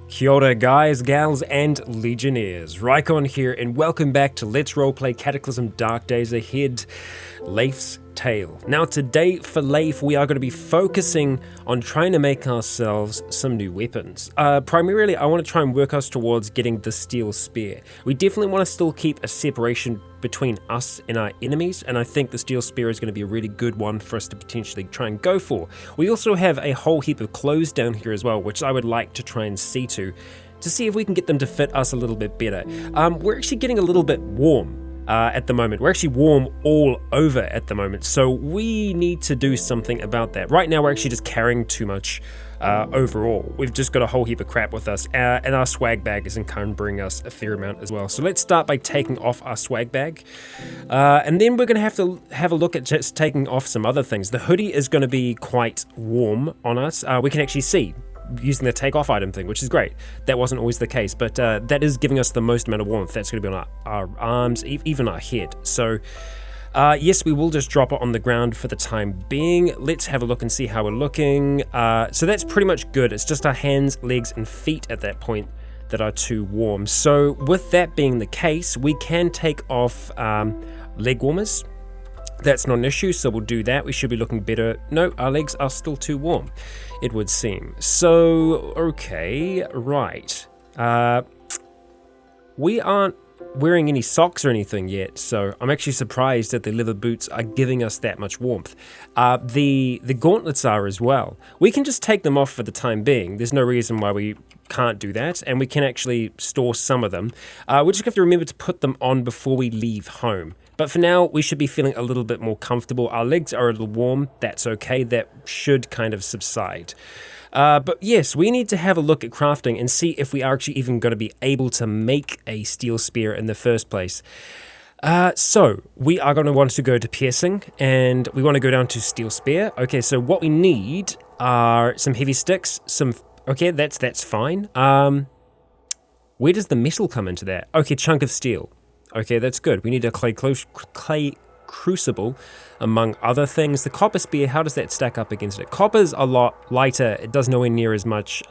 Kia ora guys, gals, and legionnaires. Rycon here, and welcome back to Let's Roleplay Cataclysm Dark Days Ahead, Leif's Tale. Now today for Leif, we are going to be focusing on trying to make ourselves some new weapons. Primarily, I want to try and work us towards getting the steel spear. We definitely want to still keep a separation between us and our enemies, and I think the steel spear is going to be a really good one for us to potentially try and go for. We also have a whole heap of clothes down here as well, which I would like to try and see if we can get them to fit us a little bit better. We're actually getting a little bit warm at the moment. We're actually warm all over at the moment, so we need to do something about that. Right now we're actually just carrying too much overall. We've just got a whole heap of crap with us, and our swag bag is encumbering us a fair amount as well. So let's start by taking off our swag bag, and then we're going to have a look at just taking off some other things. The hoodie is going to be quite warm on us. We can actually see using the take off item thing, which is great. That wasn't always the case, but that is giving us the most amount of warmth. That's going to be on our arms, even our head. So yes, we will just drop it on the ground for the time being. Let's have a look and see how we're looking. So that's pretty much good. It's just our hands, legs, and feet at that point that are too warm. So with that being the case, we can take off leg warmers. That's not an issue, so we'll do that. We should be looking better. No, our legs are still too warm, it would seem. So, okay, right. We aren't wearing any socks or anything yet, so I'm actually surprised that the leather boots are giving us that much warmth. The gauntlets are as well. We can just take them off for the time being. There's no reason why we can't do that, and we can actually store some of them. We just have to remember to put them on before we leave home. But for now, we should be feeling a little bit more comfortable. Our legs are a little warm. That's okay. That should kind of subside. But yes, we need to have a look at crafting and see if we are actually even going to be able to make a steel spear in the first place. So we are going to want to go to piercing, and we want to go down to steel spear. Okay, so what we need are some heavy sticks, okay, that's fine. Where does the metal come into that? Okay, chunk of steel. Okay, that's good. We need a clay crucible, among other things. The copper spear, how does that stack up against it? Copper's a lot lighter. It does nowhere near as much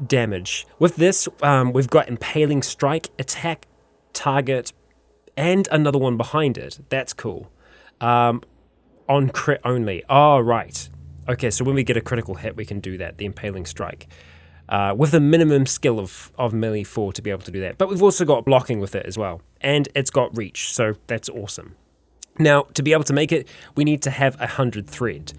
damage. With this, we've got impaling strike, attack, target, and another one behind it. That's cool. On crit only. Oh, right. Okay, so when we get a critical hit, we can do that, the impaling strike. With a minimum skill of melee 4 to be able to do that. But we've also got blocking with it as well. And it's got reach, so that's awesome. Now, to be able to make it, we need to have 100 thread.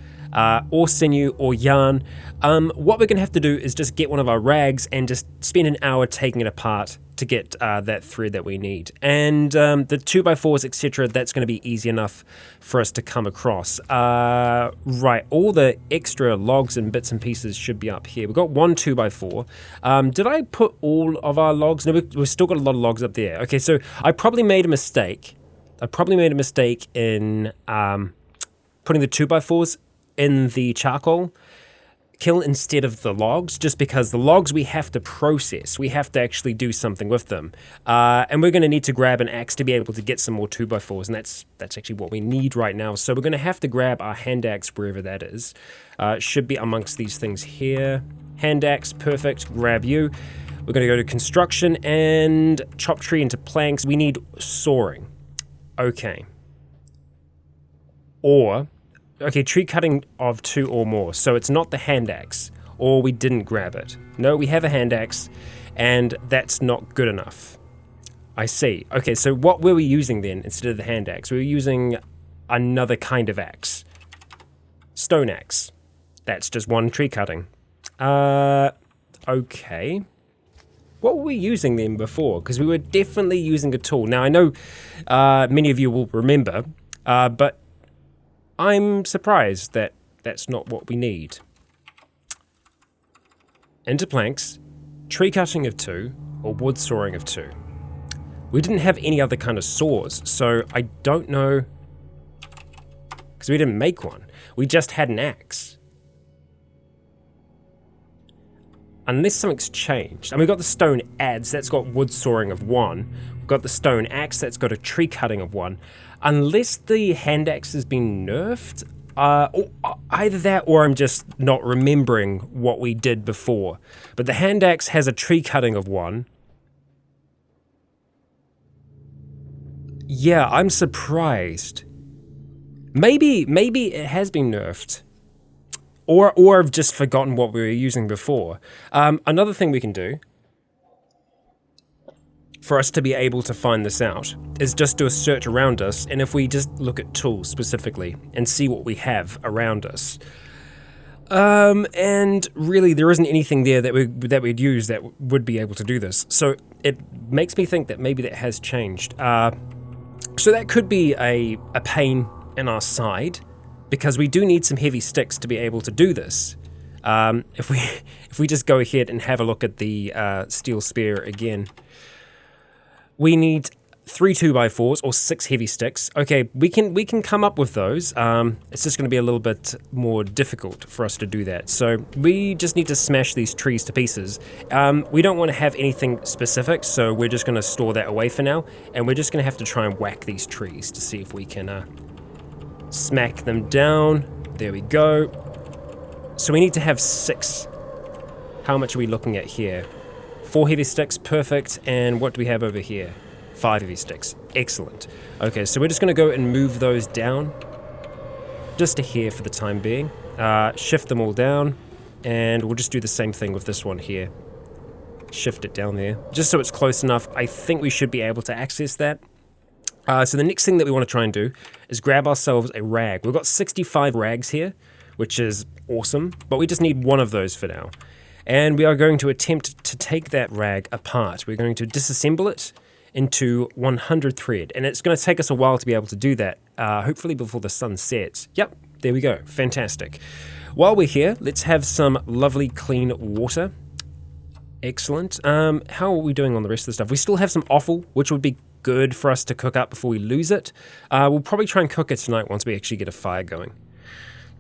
Or sinew, or yarn. What we're going to have to do is just get one of our rags and just spend an hour taking it apart to get that thread that we need. And the 2x4s, etc., that's going to be easy enough for us to come across. Right, all the extra logs and bits and pieces should be up here. We've got one 2x4. Did I put all of our logs? No, we've still got a lot of logs up there. Okay, so I probably made a mistake. In putting the 2x4s in the charcoal kiln instead of the logs, just because the logs we have to process. We have to actually do something with them. And we're going to need to grab an axe to be able to get some more 2x4s, and that's actually what we need right now. So we're going to have to grab our hand axe wherever that is. It should be amongst these things here. Hand axe, perfect, grab you. We're going to go to construction and chop tree into planks. We need sawing. Okay. Okay, tree cutting of 2 or more. So it's not the hand axe, or we didn't grab it. No, we have a hand axe, and that's not good enough. I see. Okay, so what were we using then instead of the hand axe? We were using another kind of axe. Stone axe. That's just one tree cutting. Okay. What were we using then before? Because we were definitely using a tool. Now, I know many of you will remember, but I'm surprised that that's not what we need. Into planks, tree cutting of 2, or wood sawing of 2. We didn't have any other kind of saws, so I don't know, because we didn't make one. We just had an axe. unless something's changed. And we've got the stone adze, that's got wood sawing of 1. We've got the stone axe, that's got a tree cutting of 1. Unless the hand axe has been nerfed, or either that or I'm just not remembering what we did before. But the hand axe has a tree cutting of 1. Yeah, I'm surprised. Maybe it has been nerfed. Or I've just forgotten what we were using before. Another thing we can do for us to be able to find this out is just do a search around us, and if we just look at tools specifically and see what we have around us. And really there isn't anything there that we'd use that would be able to do this. So it makes me think that maybe that has changed. So that could be a pain in our side, because we do need some heavy sticks to be able to do this. If we just go ahead and have a look at the steel spear again, we need 3 2x4s or 6 heavy sticks. Okay, we can come up with those. It's just going to be a little bit more difficult for us to do that. So we just need to smash these trees to pieces. We don't want to have anything specific, so we're just going to store that away for now, and we're just going to have to try and whack these trees to see if we can smack them down. There we go. So we need to have 6. How much are we looking at here? 4 heavy sticks, perfect. And what do we have over here? 5 heavy sticks, excellent. Okay, so we're just going to go and move those down just to here for the time being. Shift them all down, and we'll just do the same thing with this one here. Shift it down there, just so it's close enough. I think we should be able to access that. So the next thing that we want to try and do is grab ourselves a rag. We've got 65 rags here, which is awesome, but we just need 1 of those for now. And we are going to attempt to take that rag apart. We're going to disassemble it into 100 thread, and it's going to take us a while to be able to do that, hopefully before the sun sets. Yep, there we go, fantastic. While we're here, let's have some lovely clean water. Excellent. How are we doing on the rest of the stuff? We still have some offal, which would be good for us to cook up before we lose it. We'll probably try and cook it tonight once we actually get a fire going.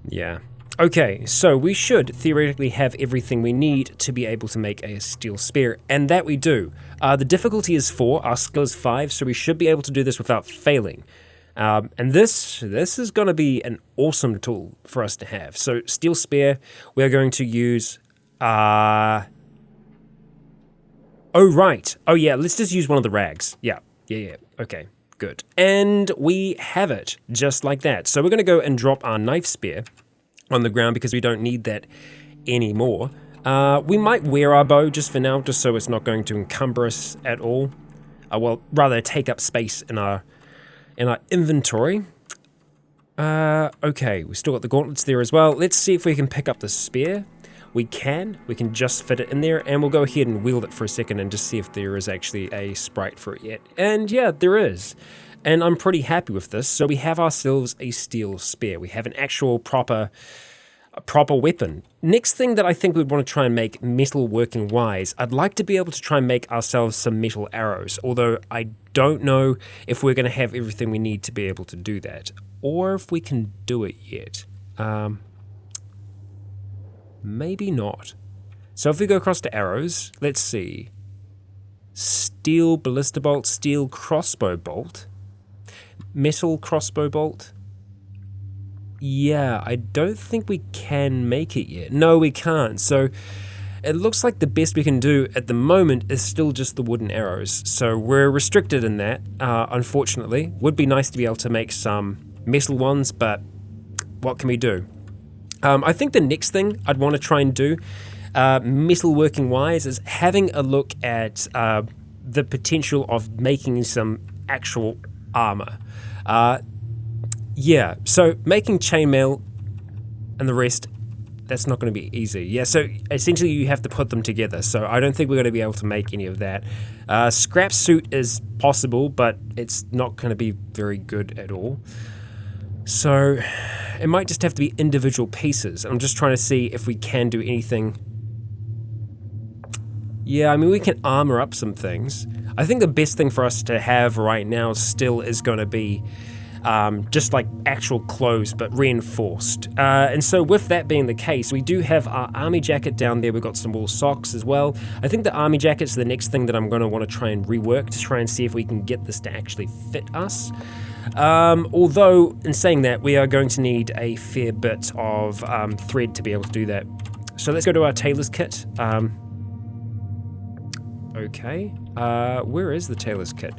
Yeah. Okay, so we should theoretically have everything we need to be able to make a steel spear, and that we do. The difficulty is 4, our skill is 5, so we should be able to do this without failing. And this is going to be an awesome tool for us to have. So steel spear, we're going to use... Oh, right. Oh, yeah, let's just use one of the rags. Yeah. Okay, good. And we have it, just like that. So we're going to go and drop our knife spear on the ground because we don't need that anymore. We might wear our bow just for now, just so it's not going to encumber us at all. Well, rather take up space in our inventory. Okay, we still got the gauntlets there as well. Let's see if we can pick up the spear. We can just fit it in there, and we'll go ahead and wield it for a second and just see if there is actually a sprite for it yet. And yeah, there is. And I'm pretty happy with this. So we have ourselves a steel spear. We have an actual proper weapon. Next thing that I think we'd want to try and make metal working wise, I'd like to be able to try and make ourselves some metal arrows, although I don't know if we're going to have everything we need to be able to do that, or if we can do it yet. Maybe not. So if we go across to arrows, let's see. Steel ballista bolt, steel crossbow bolt, metal crossbow bolt. Yeah, I don't think we can make it yet. No, we can't. So it looks like the best we can do at the moment is still just the wooden arrows. So we're restricted in that, unfortunately. Would be nice to be able to make some metal ones, but what can we do? I think the next thing I'd want to try and do, metal working wise, is having a look at the potential of making some actual armor. Yeah, so making chainmail and the rest, that's not going to be easy. Yeah, so essentially you have to put them together, so I don't think we're going to be able to make any of that. Scrap suit is possible, but it's not going to be very good at all. So it might just have to be individual pieces. I'm just trying to see if we can do anything. Yeah, I mean, we can armor up some things. I think the best thing for us to have right now still is going to be just like actual clothes, but reinforced. And so with that being the case, we do have our army jacket down there. We've got some wool socks as well. I think the army jacket's the next thing that I'm going to want to try and rework to try and see if we can get this to actually fit us. Although, in saying that, we are going to need a fair bit of thread to be able to do that. So let's go to our tailor's kit. Okay, where is the tailor's kit?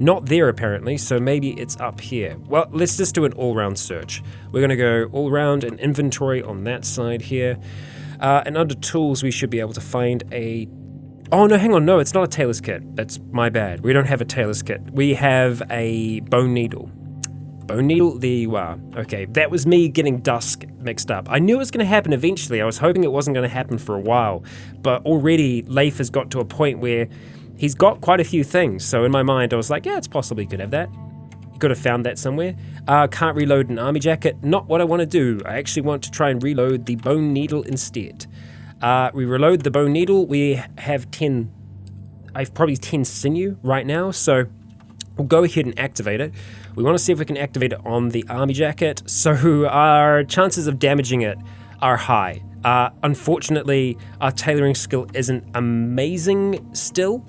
Not there apparently, so maybe it's up here. Well, let's just do an all-round search. We're going to go all-round and inventory on that side here. And under tools, we should be able to find a... Oh, no, hang on. No, it's not a tailor's kit. That's my bad. We don't have a tailor's kit. We have a bone needle. Bone needle? There you are. Okay, that was me getting dusk mixed up. I knew it was going to happen eventually. I was hoping it wasn't going to happen for a while. But already, Leif has got to a point where he's got quite a few things. So in my mind, I was like, yeah, it's possible you could have that. You could have found that somewhere. Can't reload an army jacket. Not what I want to do. I actually want to try and reload the bone needle instead. We reload the bone needle. We have 10... I have probably 10 sinew right now, so we'll go ahead and activate it. We want to see if we can activate it on the army jacket, so our chances of damaging it are high. Unfortunately, our tailoring skill isn't amazing still.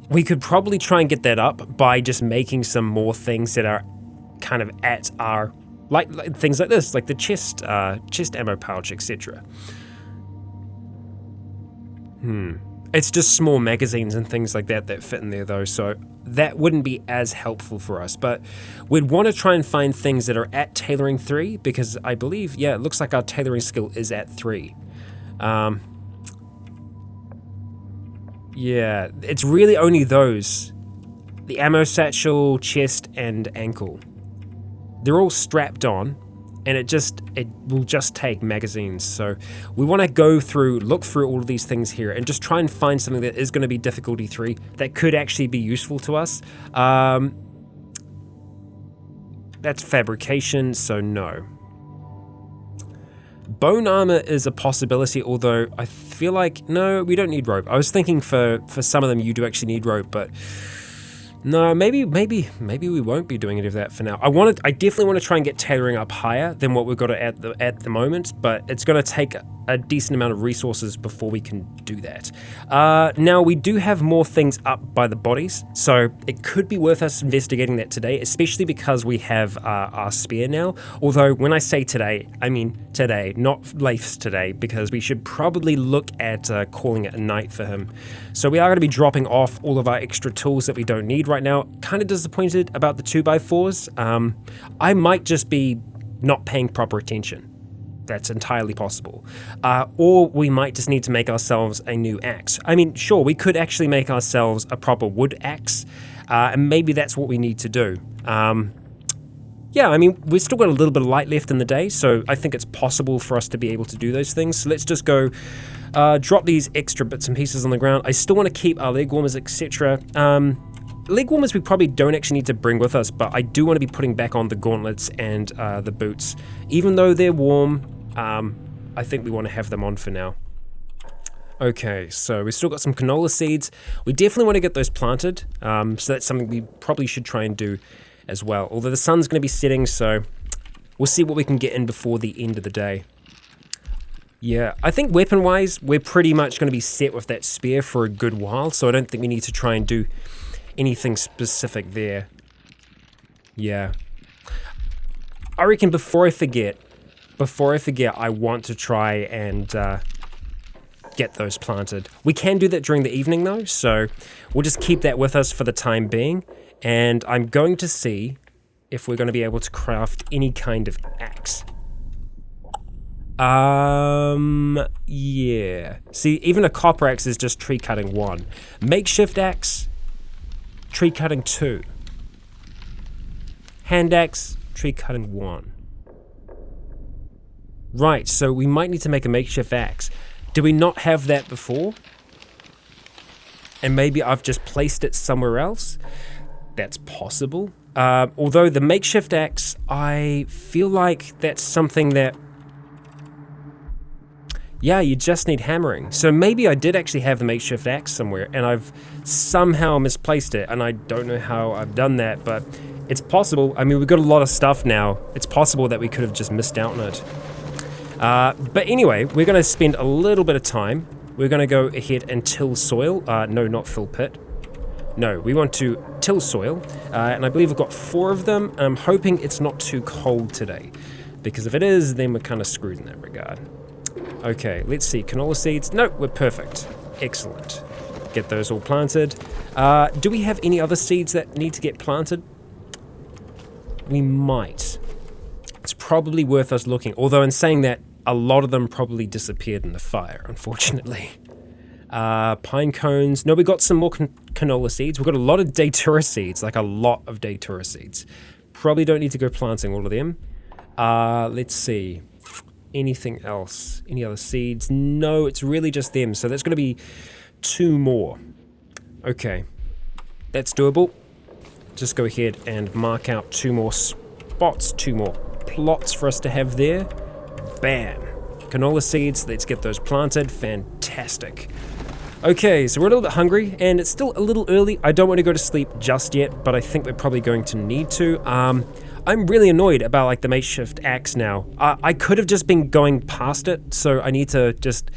We could probably try and get that up by just making some more things that are kind of at our... Like things like this, like the chest ammo pouch, etc. It's just small magazines and things like that that fit in there though, so that wouldn't be as helpful for us. But we'd want to try and find things that are at tailoring 3, because I believe, yeah, it looks like our tailoring skill is at 3. Yeah, it's really only those. The ammo satchel, chest, and ankle. They're all strapped on, and it will just take magazines. So we want to look through all of these things here and just try and find something that is going to be difficulty 3 that could actually be useful to us. That's fabrication, so no. Bone armor is a possibility, although I feel like, no, we don't need rope. I was thinking for some of them you do actually need rope, but no, maybe we won't be doing any of that for now. I definitely want to try and get tailoring up higher than what we've got at the moment, but it's going to take a decent amount of resources before we can do that. Now, we do have more things up by the bodies, so it could be worth us investigating that today, especially because we have our spear now. Although, when I say today, I mean today, not Leif's today, because we should probably look at calling it a night for him. So we are going to be dropping off all of our extra tools that we don't need right now. Kind of disappointed about the 2x4s. I might just be not paying proper attention. That's entirely possible. Or we might just need to make ourselves a new axe. I mean, sure, we could actually make ourselves a proper wood axe, and maybe that's what we need to do. Yeah, I mean, we've still got a little bit of light left in the day, so I think it's possible for us to be able to do those things. So let's just go drop these extra bits and pieces on the ground. I still want to keep our leg warmers, etc. Leg warmers we probably don't actually need to bring with us, but I do want to be putting back on the gauntlets and the boots. Even though they're warm, I think we want to have them on for now. Okay, so we've still got some canola seeds. We definitely want to get those planted, so that's something we probably should try and do as well. Although the sun's going to be setting, so we'll see what we can get in before the end of the day. Yeah, I think weapon-wise, we're pretty much going to be set with that spear for a good while, so I don't think we need to try and do anything specific there. Yeah. I reckon before I forget, I want to try and get those planted. We can do that during the evening though, so we'll just keep that with us for the time being, and I'm going to see if we're going to be able to craft any kind of axe. Yeah. See, even a copper axe is just tree cutting 1. Makeshift axe, tree cutting 2. Hand axe, tree cutting 1. Right, so we might need to make a makeshift axe. Do we not have that before? And maybe I've just placed it somewhere else? That's possible. Although the makeshift axe, I feel like that's something that... Yeah, you just need hammering. So maybe I did actually have the makeshift axe somewhere and I've somehow misplaced it, and I don't know how I've done that, but It's possible. I mean, we've got a lot of stuff now. It's possible that we could have just missed out on it. But anyway, we're going to spend a little bit of time. We're going to go ahead and till soil. No, not fill pit. No, we want to till soil. And I believe we've got 4 of them. And I'm hoping it's not too cold today. Because if it is, then we're kind of screwed in that regard. Okay, let's see. Canola seeds. No, we're perfect. Excellent. Get those all planted. Do we have any other seeds that need to get planted? We might. It's probably worth us looking. Although in saying that, a lot of them probably disappeared in the fire, unfortunately. Pine cones. No, we got some more canola seeds. We've got a lot of datura seeds, like a lot of datura seeds. Probably don't need to go planting all of them. Let's see. Anything else? Any other seeds? No, it's really just them. So that's going to be 2 more. Okay. That's doable. Just go ahead and mark out 2 more spots, 2 more plots for us to have there. Bam. Canola seeds, let's get those planted. Fantastic. Okay, so we're a little bit hungry, and it's still a little early. I don't want to go to sleep just yet, but I think we're probably going to need to. I'm really annoyed about like the makeshift axe now. I could have just been going past it, so I need to just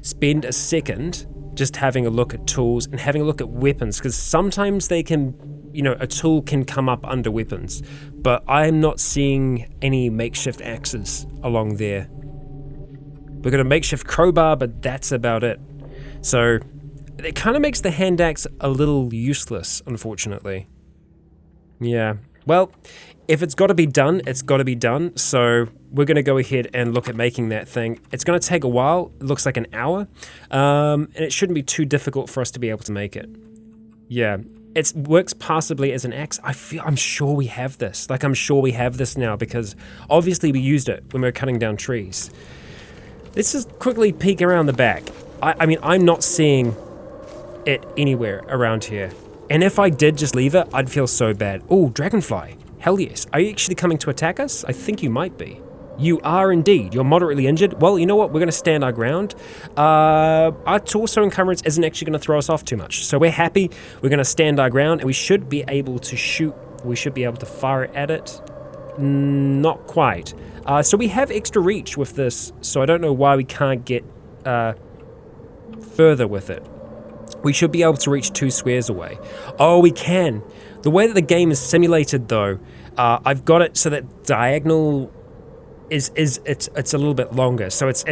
spend a second just having a look at tools and having a look at weapons, because sometimes they can, you know, a tool can come up under weapons, but I'm not seeing any makeshift axes along there. We've got a makeshift crowbar, but that's about it. So it kind of makes the hand axe a little useless, unfortunately. Yeah, well, if it's got to be done, it's got to be done. So we're going to go ahead and look at making that thing. It's going to take a while. It looks like an hour. And it shouldn't be too difficult for us to be able to make it. Yeah, it works passably as an axe. I'm sure we have this. Like, I'm sure we have this now because obviously we used it when we were cutting down trees. Let's just quickly peek around the back. I mean, I'm not seeing it anywhere around here. And if I did just leave it, I'd feel so bad. Oh, dragonfly. Hell yes. Are you actually coming to attack us? I think you might be. You are indeed. You're moderately injured. Well, you know what? We're going to stand our ground. Our torso encumbrance isn't actually going to throw us off too much. So we're happy. We're going to stand our ground, and we should be able to shoot. We should be able to fire at it. Not quite. So we have extra reach with this, so I don't know why we can't get further with it. We should be able to reach 2 squares away. Oh, we can. The way that the game is simulated, though, I've got it so that diagonal it's a little bit longer. So it's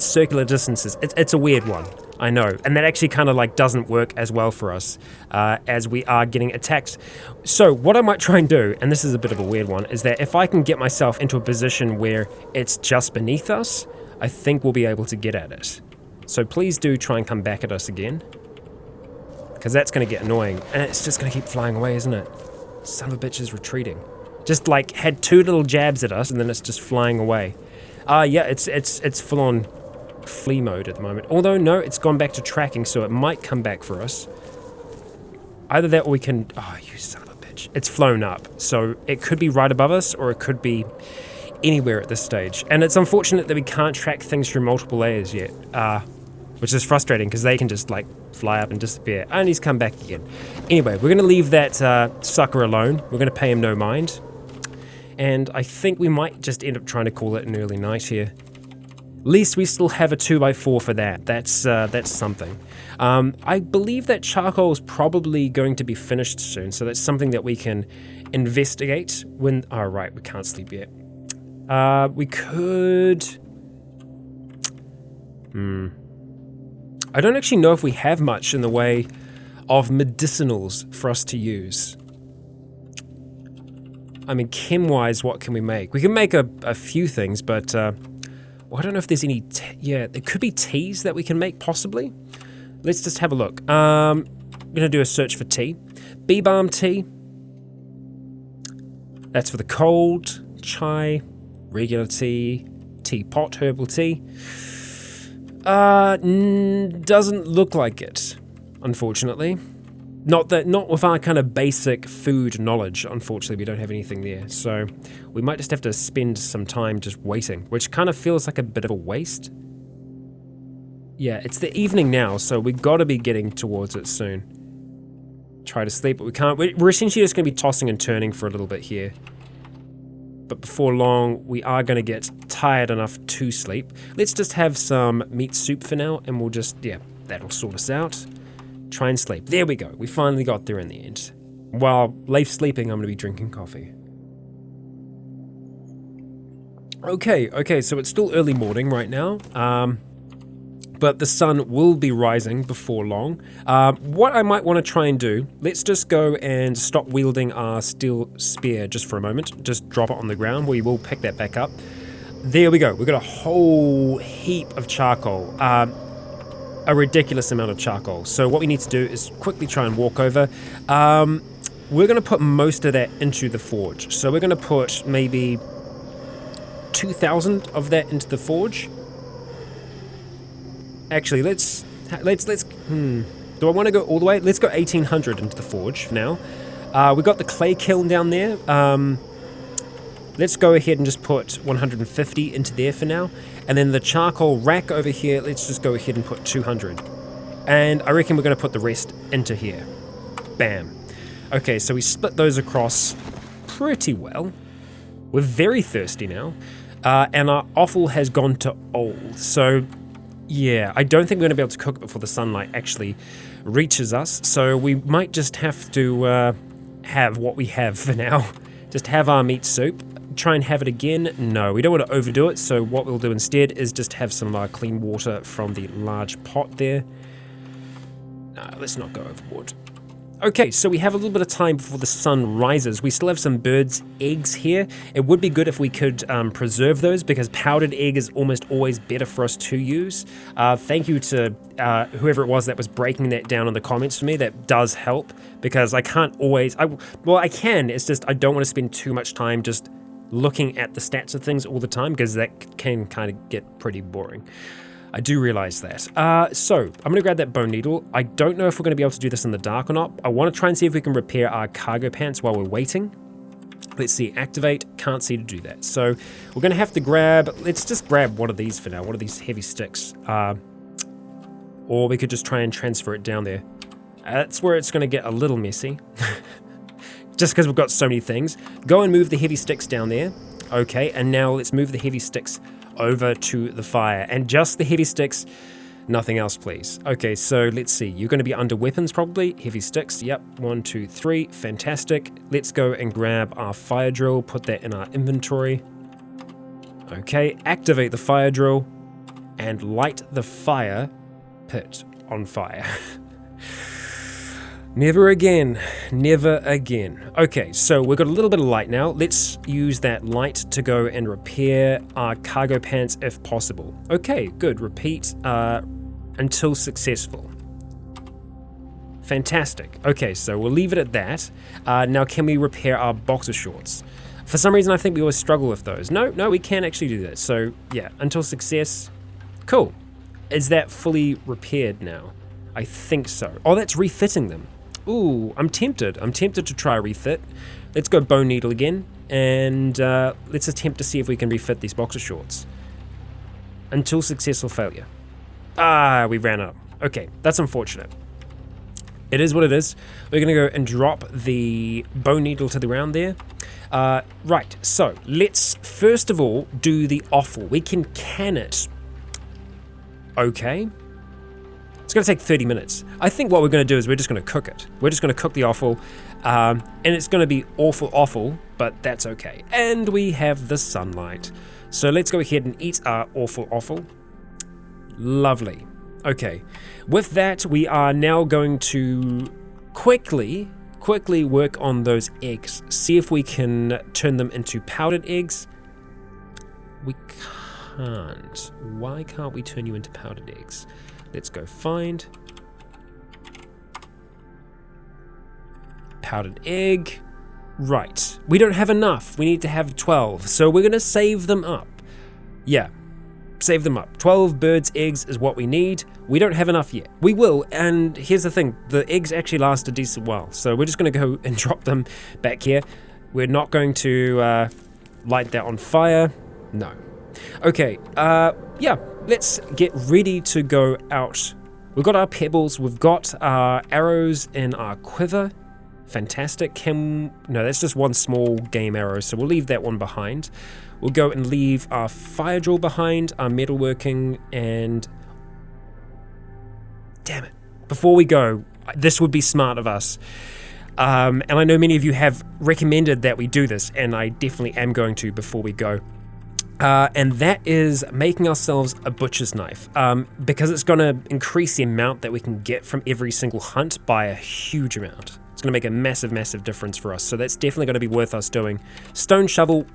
circular distances. It's a weird one, I know, and that actually kind of like doesn't work as well for us as we are getting attacked. So what I might try and do, and this is a bit of a weird one, is that if I can get myself into a position where it's just beneath us, I think we'll be able to get at it. So please do try and come back at us again, because that's going to get annoying, and it's just going to keep flying away, isn't it? Son of a bitch is retreating. Just like had 2 little jabs at us, and then it's just flying away. Yeah, it's full on flee mode at the moment. Although no, it's gone back to tracking, so it might come back for us. Either that, or we can. Oh, you son of a bitch! It's flown up, so it could be right above us, or it could be anywhere at this stage. And it's unfortunate that we can't track things through multiple layers yet. Which is frustrating because they can just like fly up and disappear. And he's come back again. Anyway, we're going to leave that sucker alone. We're going to pay him no mind. And I think we might just end up trying to call it an early night here. At least we still have a 2x4 for that. That's something. I believe that charcoal is probably going to be finished soon. So that's something that we can investigate when... Oh, right, we can't sleep yet. We could... I don't actually know if we have much in the way of medicinals for us to use. I mean, chem-wise, what can we make? We can make a few things, but well, I don't know if there's any... Yeah, there could be teas that we can make, possibly. Let's just have a look. I'm going to do a search for tea. Bee balm tea. That's for the cold. Chai. Regular tea. Teapot herbal tea. Doesn't look like it, unfortunately. Not with our kind of basic food knowledge, unfortunately, we don't have anything there. So we might just have to spend some time just waiting, which kind of feels like a bit of a waste. Yeah, it's the evening now, so we've got to be getting towards it soon. try to sleep, but we can't. We're essentially just going to be tossing and turning for a little bit here. But before long, we are going to get tired enough to sleep. Let's just have some meat soup for now, and we'll just, yeah, that'll sort us out. Try and sleep. There we go. We finally got there in the end. While Leif's sleeping, I'm going to be drinking coffee. Okay, so it's still early morning right now. But the sun will be rising before long. What I might want to try and do, let's just go and stop wielding our steel spear just for a moment. Just drop it on the ground. We will pick that back up. There we go. We've got a whole heap of charcoal. A ridiculous amount of charcoal. So what we need to do is quickly try and walk over. We're going to put most of that into the forge. So we're going to put maybe 2,000 of that into the forge. Actually, let's do I want to go all the way? Let's go 1,800 into the forge for now. We've got the clay kiln down there. Let's go ahead and just put 150 into there for now. And then the charcoal rack over here, let's just go ahead and put 200. And I reckon we're going to put the rest into here. Bam. Okay, so we split those across pretty well. We're very thirsty now. And our offal has gone to old. So yeah, I don't think we're going to be able to cook it before the sunlight actually reaches us, so we might just have to have what we have for now. Just have our meat soup. Try and have it again. No, we don't want to overdo it, so what we'll do instead is just have some clean water from the large pot there. No, let's not go overboard. Okay, so we have a little bit of time before the sun rises. We still have some birds' eggs here. It would be good if we could preserve those, because powdered egg is almost always better for us to use. Thank you to whoever it was that was breaking that down in the comments for me. That does help, because I can't always... well, I can, it's just I don't want to spend too much time just looking at the stats of things all the time, because that can kind of get pretty boring. I do realize that. So, I'm going to grab that bone needle. I don't know if we're going to be able to do this in the dark or not. I want to try and see if we can repair our cargo pants while we're waiting. Let's see, activate. Can't see to do that. So, we're going to have to grab... Let's just grab one of these for now. One of these heavy sticks. Or we could just try and transfer it down there. That's where it's going to get a little messy. Just because we've got so many things. Go and move the heavy sticks down there. Okay, and now let's move the heavy sticks over to the fire, and just the heavy sticks, nothing else please. Okay, so let's see, you're going to be under weapons probably. Heavy sticks, yep, 1, 2, 3, fantastic. Let's go and grab our fire drill, put that in our inventory. Okay, activate the fire drill and light the fire pit on fire. Never again, never again. Okay, so we've got a little bit of light now. Let's use that light to go and repair our cargo pants if possible. Okay, good. Repeat until successful. Fantastic. Okay, so we'll leave it at that. Now, can we repair our boxer shorts? For some reason, I think we always struggle with those. No, we can actually do that. So, yeah, until success. Cool. Is that fully repaired now? I think so. Oh, that's refitting them. Ooh, I'm tempted. I'm tempted to try a refit. Let's go bone needle again, and let's attempt to see if we can refit these boxer shorts. Until successful failure. Ah, we ran up. Okay, that's unfortunate. It is what it is. We're going to go and drop the bone needle to the ground there. Right, so let's first of all do the offal. We can it. Okay. It's going to take 30 minutes. I think what we're going to do is we're just going to cook it. We're just going to cook the offal, and it's going to be awful, but that's okay. And we have the sunlight. So let's go ahead and eat our offal. Lovely. Okay. With that, we are now going to quickly work on those eggs. See if we can turn them into powdered eggs. We can't. Why can't we turn you into powdered eggs? Let's go find powdered egg. Right, we don't have enough. We need to have 12, so we're gonna save them up. Yeah, save them up. 12 birds' eggs is what we need. We don't have enough yet. We will, and here's the thing. The eggs actually last a decent while, so we're just gonna go and drop them back here. We're not going to light that on fire. No. Okay, yeah. Let's get ready to go out We've got our pebbles, we've got our arrows in our quiver. Fantastic. No, that's just one small game arrow, so we'll leave that one behind. We'll go and leave our fire drill behind, our metalworking, and... Damn it. Before we go, this would be smart of us. And I know many of you have recommended that we do this, and I definitely am going to before we go. And that is making ourselves a butcher's knife, because it's going to increase the amount that we can get from every single hunt by a huge amount. It's going to make a massive, massive difference for us, so that's definitely going to be worth us doing. Stone shovel,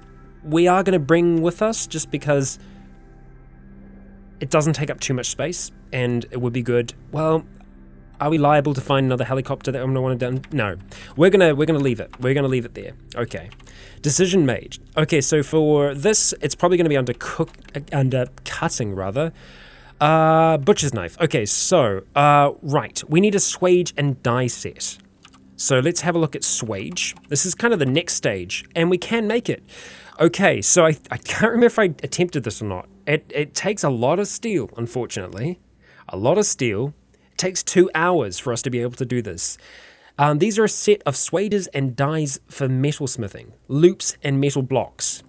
we are going to bring with us just because it doesn't take up too much space, and it would be good. Well, are we liable to find another helicopter that I'm going to want to do? No, we're gonna leave it. We're gonna leave it there. Okay, decision made. Okay, so for this, it's probably going to be under cutting rather. Butcher's knife. Okay, so right, we need a swage and die set. So let's have a look at swage. This is kind of the next stage, and we can make it. Okay, so I can't remember if I attempted this or not. It takes a lot of steel, unfortunately. A lot of steel. It takes 2 hours for us to be able to do this. These are a set of swages and dies for metal smithing, loops and metal blocks.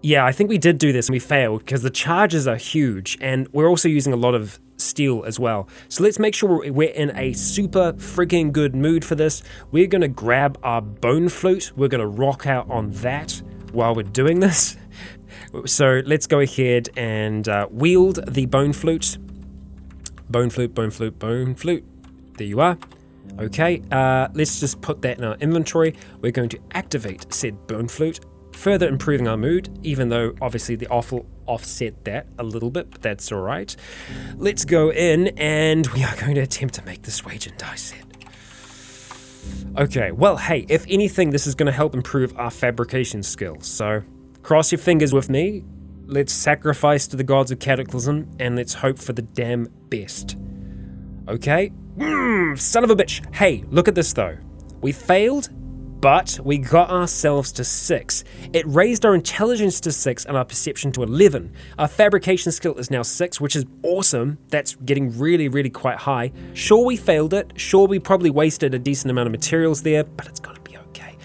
Yeah, I think we did do this and we failed because the charges are huge, and we're also using a lot of steel as well. So let's make sure we're in a super freaking good mood for this. We're going to grab our bone flute. We're going to rock out on that while we're doing this. So let's go ahead and wield the bone flute. Bone flute, bone flute, bone flute. There you are. Okay, let's just put that in our inventory. We're going to activate said bone flute, further improving our mood, even though obviously the awful offset that a little bit, but that's all right. Let's go in and we are going to attempt to make this wage and die set. Okay, well, hey, if anything, this is going to help improve our fabrication skills. So cross your fingers with me. Let's sacrifice to the gods of Cataclysm and let's hope for the damn best. Okay? Son of a bitch. Hey, look at this though. We failed, but we got ourselves to 6. It raised our intelligence to 6 and our perception to 11. Our fabrication skill is now 6, which is awesome. That's getting really, really quite high. Sure, we failed it. Sure, we probably wasted a decent amount of materials there, but it's gonna be okay.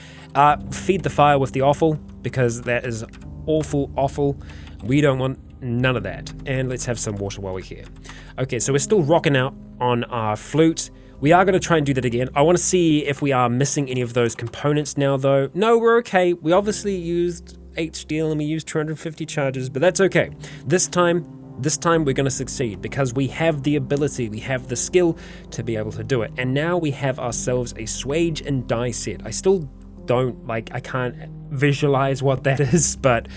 Feed the fire with the offal, because that is awful. We don't want none of that. And let's have some water while we're here. Okay, so we're still rocking out on our flute. We are going to try and do that again. I want to see if we are missing any of those components now, though. No, we're okay. We obviously used 8 steel and we used 250 charges, but that's okay. This time we're going to succeed because we have the ability, we have the skill to be able to do it. And now we have ourselves a swage and die set. I still don't, I can't visualize what that is, but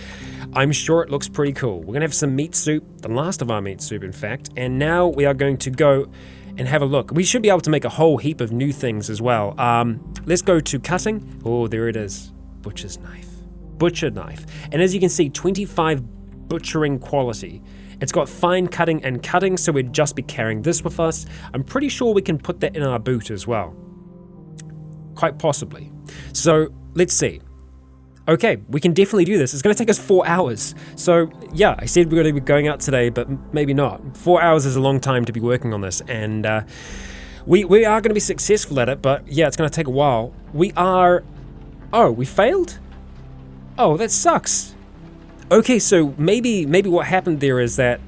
I'm sure it looks pretty cool. We're going to have some meat soup, the last of our meat soup, in fact. And now we are going to go and have a look. We should be able to make a whole heap of new things as well. Let's go to cutting. Oh, there it is. Butcher's knife. Butcher knife. And as you can see, 25 butchering quality. It's got fine cutting and cutting, so we'd just be carrying this with us. I'm pretty sure we can put that in our boot as well. Quite possibly. So let's see. Okay, we can definitely do this. It's going to take us 4 hours. So yeah, I said we're going to be going out today, but maybe not. 4 hours is a long time to be working on this, and we are going to be successful at it, but yeah, it's going to take a while. We are... Oh, we failed? Oh, that sucks. Okay, so maybe what happened there is that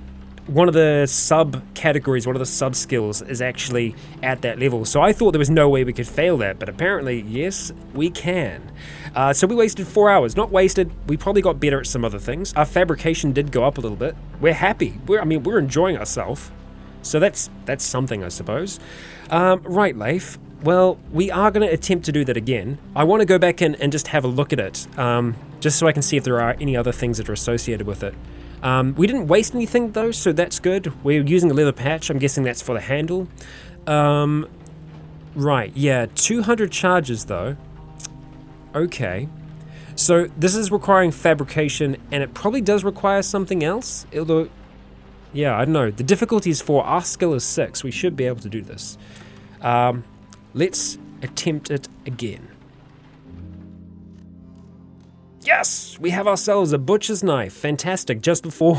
one of the sub-categories, one of the sub-skills is actually at that level. So I thought there was no way we could fail that, but apparently, yes, we can. So we wasted 4 hours. Not wasted, we probably got better at some other things. Our fabrication did go up a little bit. We're happy. We're enjoying ourselves. So that's something, I suppose. Right, Leif. Well, we are going to attempt to do that again. I want to go back in and just have a look at it, just so I can see if there are any other things that are associated with it. We didn't waste anything though, so that's good. We're using a leather patch. I'm guessing that's for the handle. Right, yeah, 200 charges though. Okay. So this is requiring fabrication, and it probably does require something else. Although, yeah, I don't know. The difficulty is 4. Our skill is 6. We should be able to do this. Let's attempt it again. Yes, we have ourselves a butcher's knife. Fantastic. Just before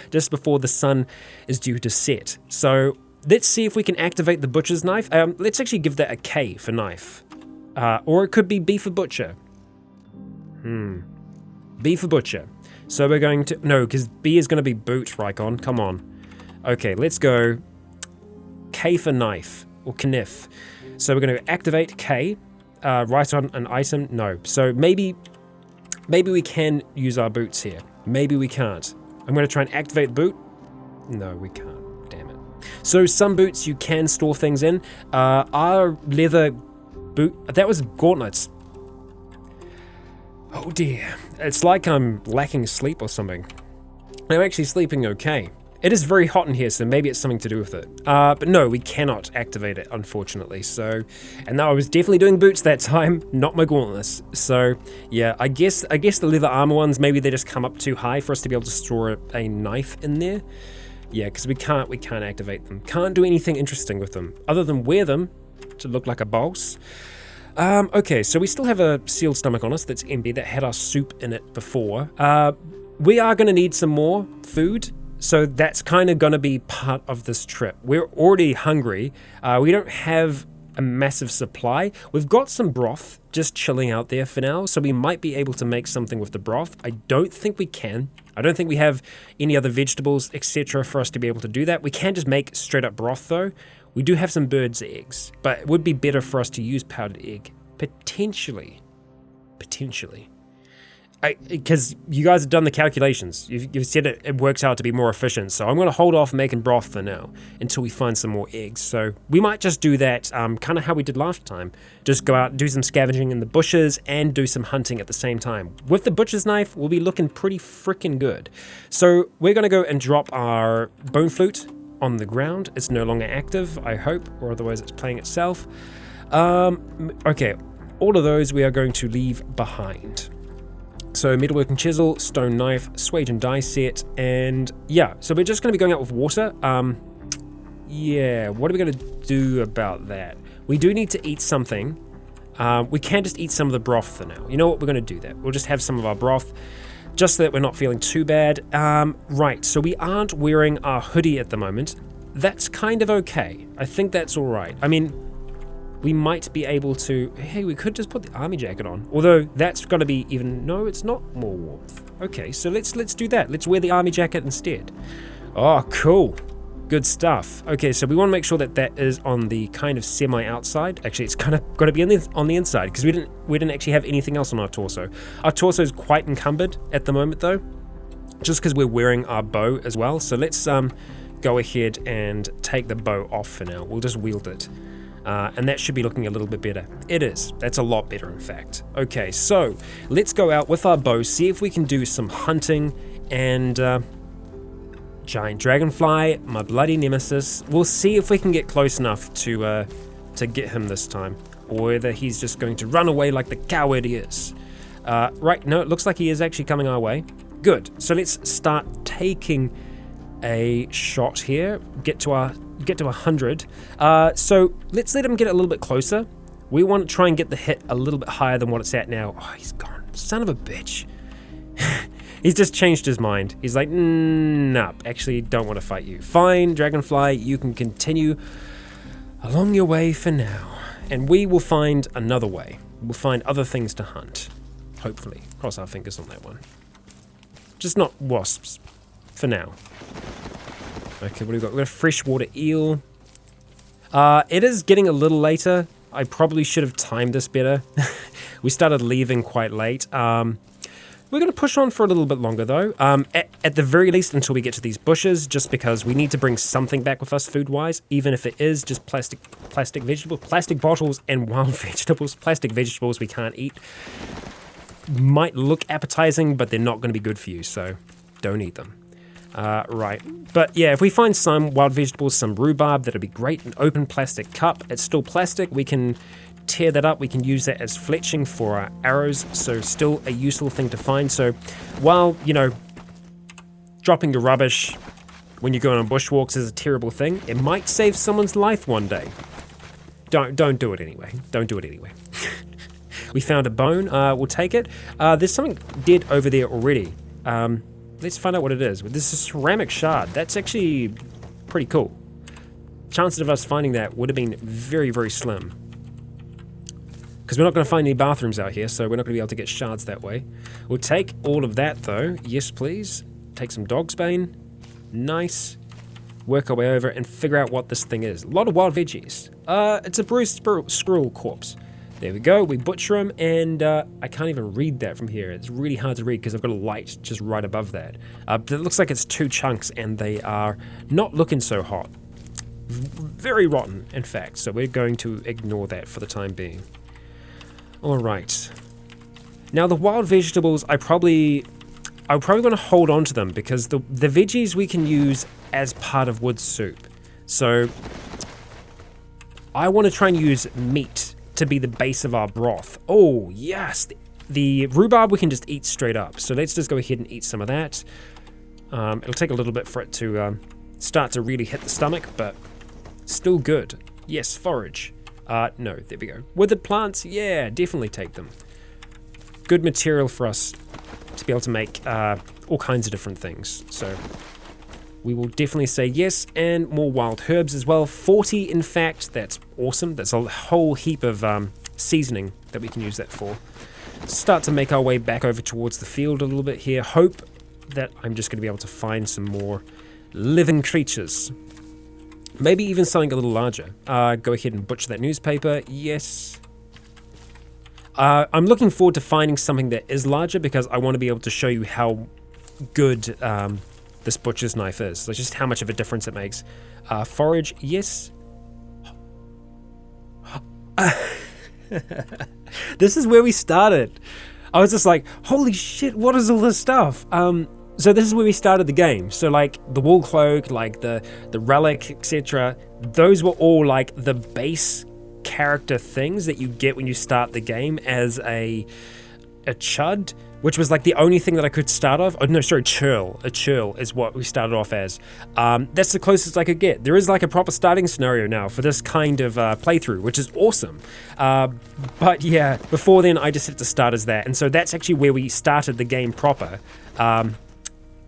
the sun is due to set. So let's see if we can activate the butcher's knife. Let's actually give that a K for knife. Or it could be B for butcher. B for butcher. So we're going to... No, because B is going to be boot, Rycon. Come on. Okay, let's go K for knife. Or knif. So we're going to activate K. Write on an item. No. So maybe we can use our boots here. Maybe we can't. I'm going to try and activate the boot. No, we can't. Damn it. So some boots you can store things in. Our leather boot... That was gauntlets. Oh dear. It's like I'm lacking sleep or something. I'm actually sleeping okay. It is very hot in here, so maybe it's something to do with it. But no, we cannot activate it, unfortunately. So, and I was definitely doing boots that time, not my gauntlets. So, yeah, I guess the leather armor ones, maybe they just come up too high for us to be able to store a knife in there. Yeah, because we can't activate them. Can't do anything interesting with them, other than wear them to look like a boss. Okay, so we still have a sealed stomach on us that's empty, that had our soup in it before. We are going to need some more food. So that's kind of going to be part of this trip. We're already hungry. We don't have a massive supply. We've got some broth just chilling out there for now, so we might be able to make something with the broth. I don't think we can. I don't think we have any other vegetables, etc. for us to be able to do that. We can just make straight up broth though. We do have some bird's eggs, but it would be better for us to use powdered egg. Potentially. Because you guys have done the calculations. You've said it works out to be more efficient, so I'm going to hold off making broth for now until we find some more eggs. So we might just do that kind of how we did last time. Just go out, do some scavenging in the bushes, and do some hunting at the same time. With the butcher's knife, we'll be looking pretty freaking good. So we're going to go and drop our bone flute on the ground. It's no longer active, I hope, or otherwise it's playing itself. Okay, all of those we are going to leave behind. So metalworking chisel, stone knife, swage and die set, and yeah, so we're just going to be going out with water. Yeah, what are we going to do about that? We do need to eat something. We can just eat some of the broth for now. You know what, we're going to do that. We'll just have some of our broth, just so that we're not feeling too bad. Right, so we aren't wearing our hoodie at the moment. That's kind of okay. I think that's all right. I mean, we might be able to... Hey, we could just put the army jacket on. Although, that's going to be even... No, it's not more warmth. Okay, so let's do that. Let's wear the army jacket instead. Oh, cool. Good stuff. Okay, so we want to make sure that that is on the kind of semi-outside. Actually, it's kind of got to be on the inside, because we didn't actually have anything else on our torso. Our torso is quite encumbered at the moment, though, just because we're wearing our bow as well. So let's go ahead and take the bow off for now. We'll just wield it. And that should be looking a little bit better. It is. That's a lot better, in fact. Okay, so let's go out with our bow, see if we can do some hunting, and giant dragonfly, my bloody nemesis. We'll see if we can get close enough to get him this time, or whether he's just going to run away like the coward he is. Right, no, it looks like he is actually coming our way. Good. So let's start taking a shot here. Get to 100. So let's let him get a little bit closer. We want to try and get the hit a little bit higher than what it's at now. Oh, he's gone. Son of a bitch. He's just changed his mind. He's like, nah, actually don't want to fight you. Fine, Dragonfly, you can continue along your way for now. And we will find another way. We'll find other things to hunt. Hopefully. Cross our fingers on that one. Just not wasps. For now. Okay, what do we got? We've got a freshwater eel. It is getting a little later. I probably should have timed this better. We started leaving quite late. We're going to push on for a little bit longer, though. At the very least, until we get to these bushes, just because we need to bring something back with us food-wise, even if it is just plastic vegetables, plastic bottles, and wild vegetables. Plastic vegetables we can't eat. Might look appetizing, but they're not going to be good for you, so don't eat them. Right, but yeah, if we find some wild vegetables, some rhubarb, that'll be great. An open plastic cup, it's still plastic, we can tear that up, we can use that as fletching for our arrows, so still a useful thing to find. So while, you know, dropping your rubbish when you're going on bushwalks is a terrible thing, it might save someone's life one day. Don't do it anyway. Don't do it anyway. We found a bone. We'll take it. There's something dead over there already. Let's find out what it is. This is a ceramic shard. That's actually pretty cool. Chances of us finding that would have been very, very slim. Because we're not going to find any bathrooms out here, so we're not going to be able to get shards that way. We'll take all of that, though. Yes, please. Take some dog's bane. Nice. Work our way over and figure out what this thing is. A lot of wild veggies. It's a bruised squirrel corpse. There we go. We butcher them, and I can't even read that from here. It's really hard to read because I've got a light just right above that. But it looks like it's 2 chunks, and they are not looking so hot. Very rotten, in fact. So we're going to ignore that for the time being. Alright. Now the wild vegetables, I'm probably going to hold on to them because the veggies we can use as part of wood soup. So I want to try and use meat to be the base of our broth. Oh yes, the rhubarb we can just eat straight up. So let's just go ahead and eat some of that. It'll take a little bit for it to start to really hit the stomach, but still good. Yes, forage. No, there we go. Withered plants, yeah, definitely take them. Good material for us to be able to make all kinds of different things. So we will definitely say yes, and more wild herbs as well. 40, in fact, that's awesome. That's a whole heap of seasoning that we can use that for. Start to make our way back over towards the field a little bit here. Hope that I'm just going to be able to find some more living creatures. Maybe even something a little larger. Go ahead and butcher that newspaper. Yes. I'm looking forward to finding something that is larger because I want to be able to show you how good this butcher's knife is. So just how much of a difference it makes. Forage, yes. This is where we started. I was just like, holy shit, what is all this stuff? So this is where we started the game. So like the wool cloak, like the relic, etc. Those were all like the base character things that you get when you start the game as a chud, which was like the only thing that I could start off. Oh no, sorry, churl. A churl is what we started off as. That's the closest I could get. There is like a proper starting scenario now for this kind of playthrough, which is awesome. But yeah, before then I just had to start as that, and so that's actually where we started the game proper.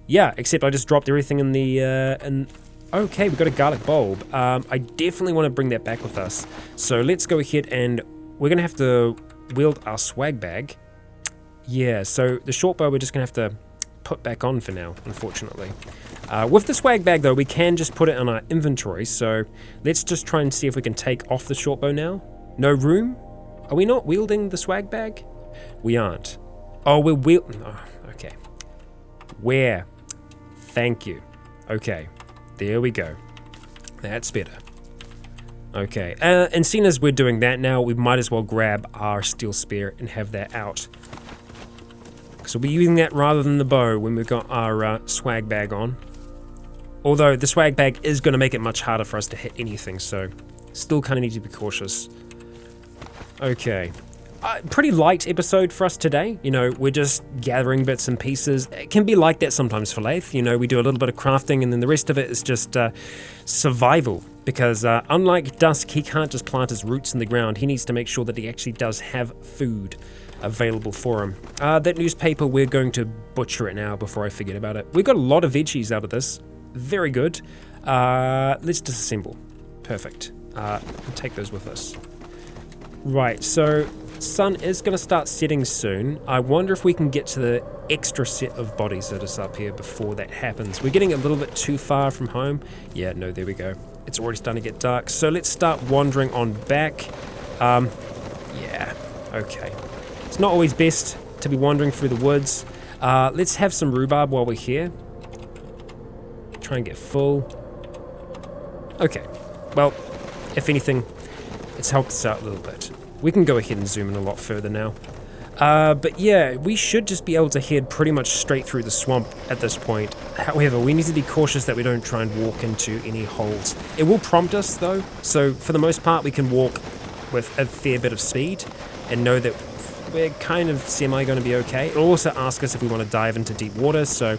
Yeah, except I just dropped everything in the, okay, we got a garlic bulb. I definitely want to bring that back with us. So let's go ahead and we're going to have to wield our swag bag. Yeah, so the short bow we're just going to have to put back on for now, unfortunately. With the swag bag though, we can just put it in our inventory. So let's just try and see if we can take off the short bow now. No room? Are we not wielding the swag bag? We aren't. Oh, we're wielding, oh, okay. Where? Thank you. Okay, there we go. That's better. Okay, and seeing as we're doing that now, we might as well grab our steel spear and have that out. So we're using that rather than the bow when we've got our swag bag on. Although the swag bag is going to make it much harder for us to hit anything, so still kind of need to be cautious. Okay. Pretty light episode for us today. You know, we're just gathering bits and pieces. It can be like that sometimes for Leif. You know, we do a little bit of crafting and then the rest of it is just survival. Because unlike Dusk, he can't just plant his roots in the ground. He needs to make sure that he actually does have food available for him. That newspaper, we're going to butcher it now before I forget about it. We got a lot of veggies out of this. Very good. Let's disassemble. Perfect. We'll take those with us. Right, so sun is going to start setting soon. I wonder if we can get to the extra set of bodies that is up here before that happens. We're getting a little bit too far from home. Yeah, no, there we go. It's already starting to get dark. So let's start wandering on back. Yeah, okay. It's not always best to be wandering through the woods. Let's have some rhubarb while we're here. Try and get full. Okay, well, if anything, it's helped us out a little bit. We can go ahead and zoom in a lot further now. But yeah, we should just be able to head pretty much straight through the swamp at this point. However, we need to be cautious that we don't try and walk into any holes. It will prompt us though, so for the most part we can walk with a fair bit of speed and know that we're kind of semi going to be okay. It'll also ask us if we want to dive into deep water, so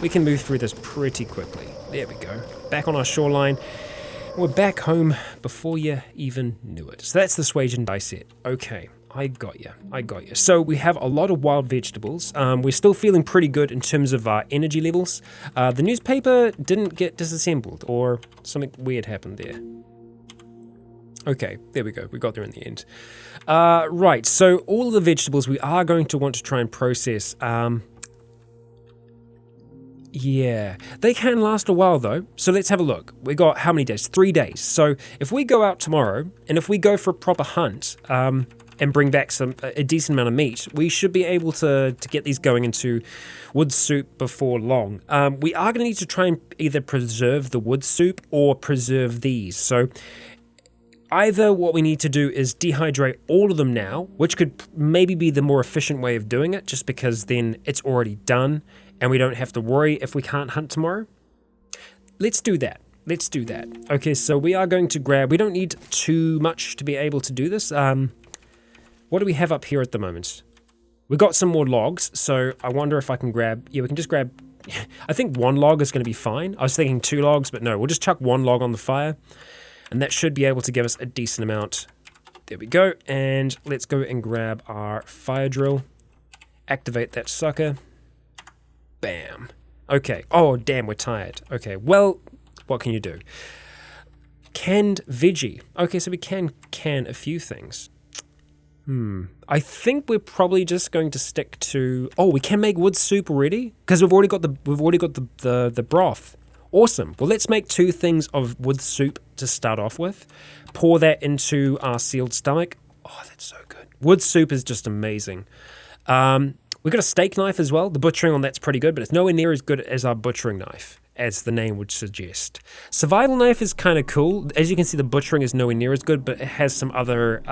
we can move through this pretty quickly. There we go. Back on our shoreline. We're back home before you even knew it. So that's the Swage and die set. Okay. I got you. I got you. So we have a lot of wild vegetables. We're still feeling pretty good in terms of our energy levels. The newspaper didn't get disassembled, or something weird happened there. Okay, there we go. We got there in the end. Right, so all of the vegetables we are going to want to try and process. Yeah, they can last a while though. So let's have a look. We got how many days? 3 days. So if we go out tomorrow, and if we go for a proper hunt, and bring back a decent amount of meat, we should be able to get these going into wood soup before long. We are going to need to try and either preserve the wood soup or preserve these. So either what we need to do is dehydrate all of them now, which could maybe be the more efficient way of doing it, just because then it's already done and we don't have to worry if we can't hunt tomorrow. Let's do that. Let's do that. Okay, so we are going to grab, we don't need too much to be able to do this. What do we have up here at the moment? We got some more logs, so I wonder if I can grab, yeah, we can just grab, I think 1 log is going to be fine. I was thinking 2 logs, but no, we'll just chuck 1 log on the fire, and that should be able to give us a decent amount. There we go, and let's go and grab our fire drill, activate that sucker, bam. Okay, oh damn, we're tired. Okay, well, what can you do? Canned veggie. Okay, so we can can a few things. I think we're probably just going to stick to. Oh, we can make wood soup already because we've already got the broth. Awesome. Well, let's make 2 things of wood soup to start off with. Pour that into our sealed stomach. Oh, that's so good. Wood soup is just amazing. We've got a steak knife as well. The butchering on that's pretty good, but it's nowhere near as good as our butchering knife, as the name would suggest. Survival knife is kind of cool. As you can see, the butchering is nowhere near as good, but it has some other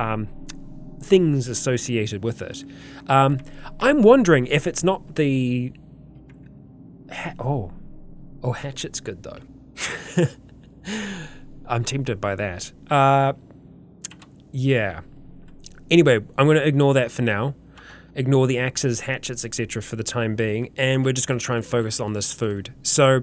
things associated with it. I'm wondering if it's not the... hatchet's good though. I'm tempted by that. Yeah. Anyway, I'm going to ignore that for now. Ignore the axes, hatchets, etc. for the time being, and we're just going to try and focus on this food. So,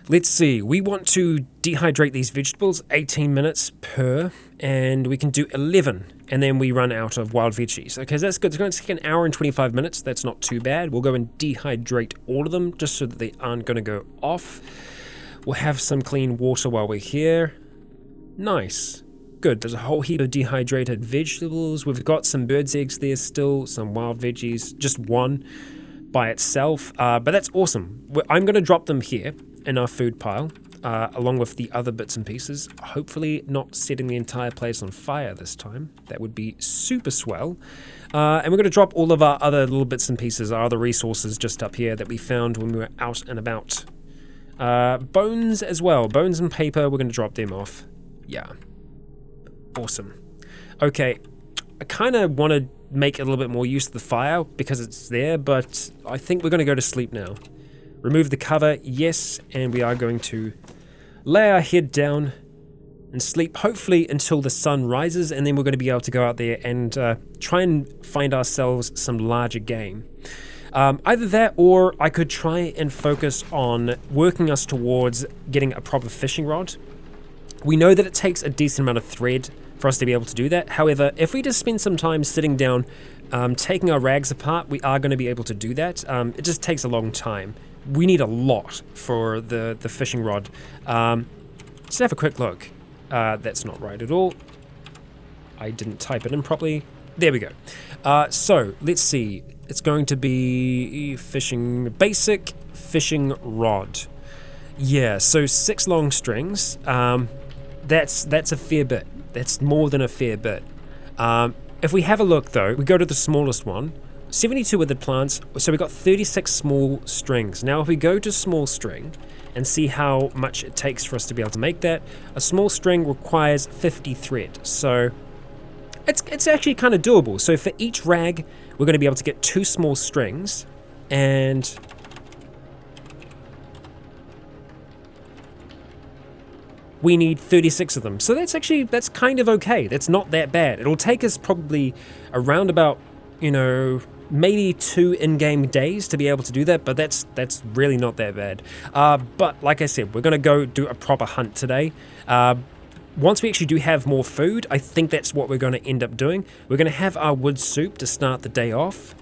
let's see. We want to dehydrate these vegetables 18 minutes per, and we can do 11, and then we run out of wild veggies. Okay, so that's good. It's going to take 1 hour and 25 minutes. That's not too bad. We'll go and dehydrate all of them just so that they aren't going to go off. We'll have some clean water while we're here. Nice. Good. There's a whole heap of dehydrated vegetables. We've got some bird's eggs there still, some wild veggies, just 1 by itself. But that's awesome. I'm going to drop them here in our food pile, along with the other bits and pieces. Hopefully not setting the entire place on fire this time. That would be super swell. And we're going to drop all of our other little bits and pieces, our other resources just up here that we found when we were out and about. Bones as well. Bones and paper, we're going to drop them off. Yeah. Awesome. Okay, I kind of want to make a little bit more use of the fire because it's there, but I think we're going to go to sleep now. Remove the cover, yes, and we are going to lay our head down and sleep, hopefully until the sun rises, and then we're going to be able to go out there and try and find ourselves some larger game. Either that, or I could try and focus on working us towards getting a proper fishing rod. We know that it takes a decent amount of thread for us to be able to do that. However, if we just spend some time sitting down, taking our rags apart, we are going to be able to do that. It just takes a long time. We need a lot for the fishing rod. Let's have a quick look. That's not right at all. I didn't type it in properly. There we go. So, let's see. It's going to be basic fishing rod. Yeah, so 6 long strings. That's a fair bit. That's more than a fair bit. If we have a look though, we go to the smallest one, 72 withered plants, so we got 36 small strings. Now if we go to small string and see how much it takes for us to be able to make that, a small string requires 50 thread. So it's actually kind of doable. So for each rag, we're going to be able to get 2 small strings, and we need 36 of them. So that's kind of okay. That's not that bad. It'll take us probably around about, maybe 2 in-game days to be able to do that, but that's really not that bad. But like I said, we're going to go do a proper hunt today. once we actually do have more food, I think that's what we're going to end up doing. We're going to have our wood soup to start the day off.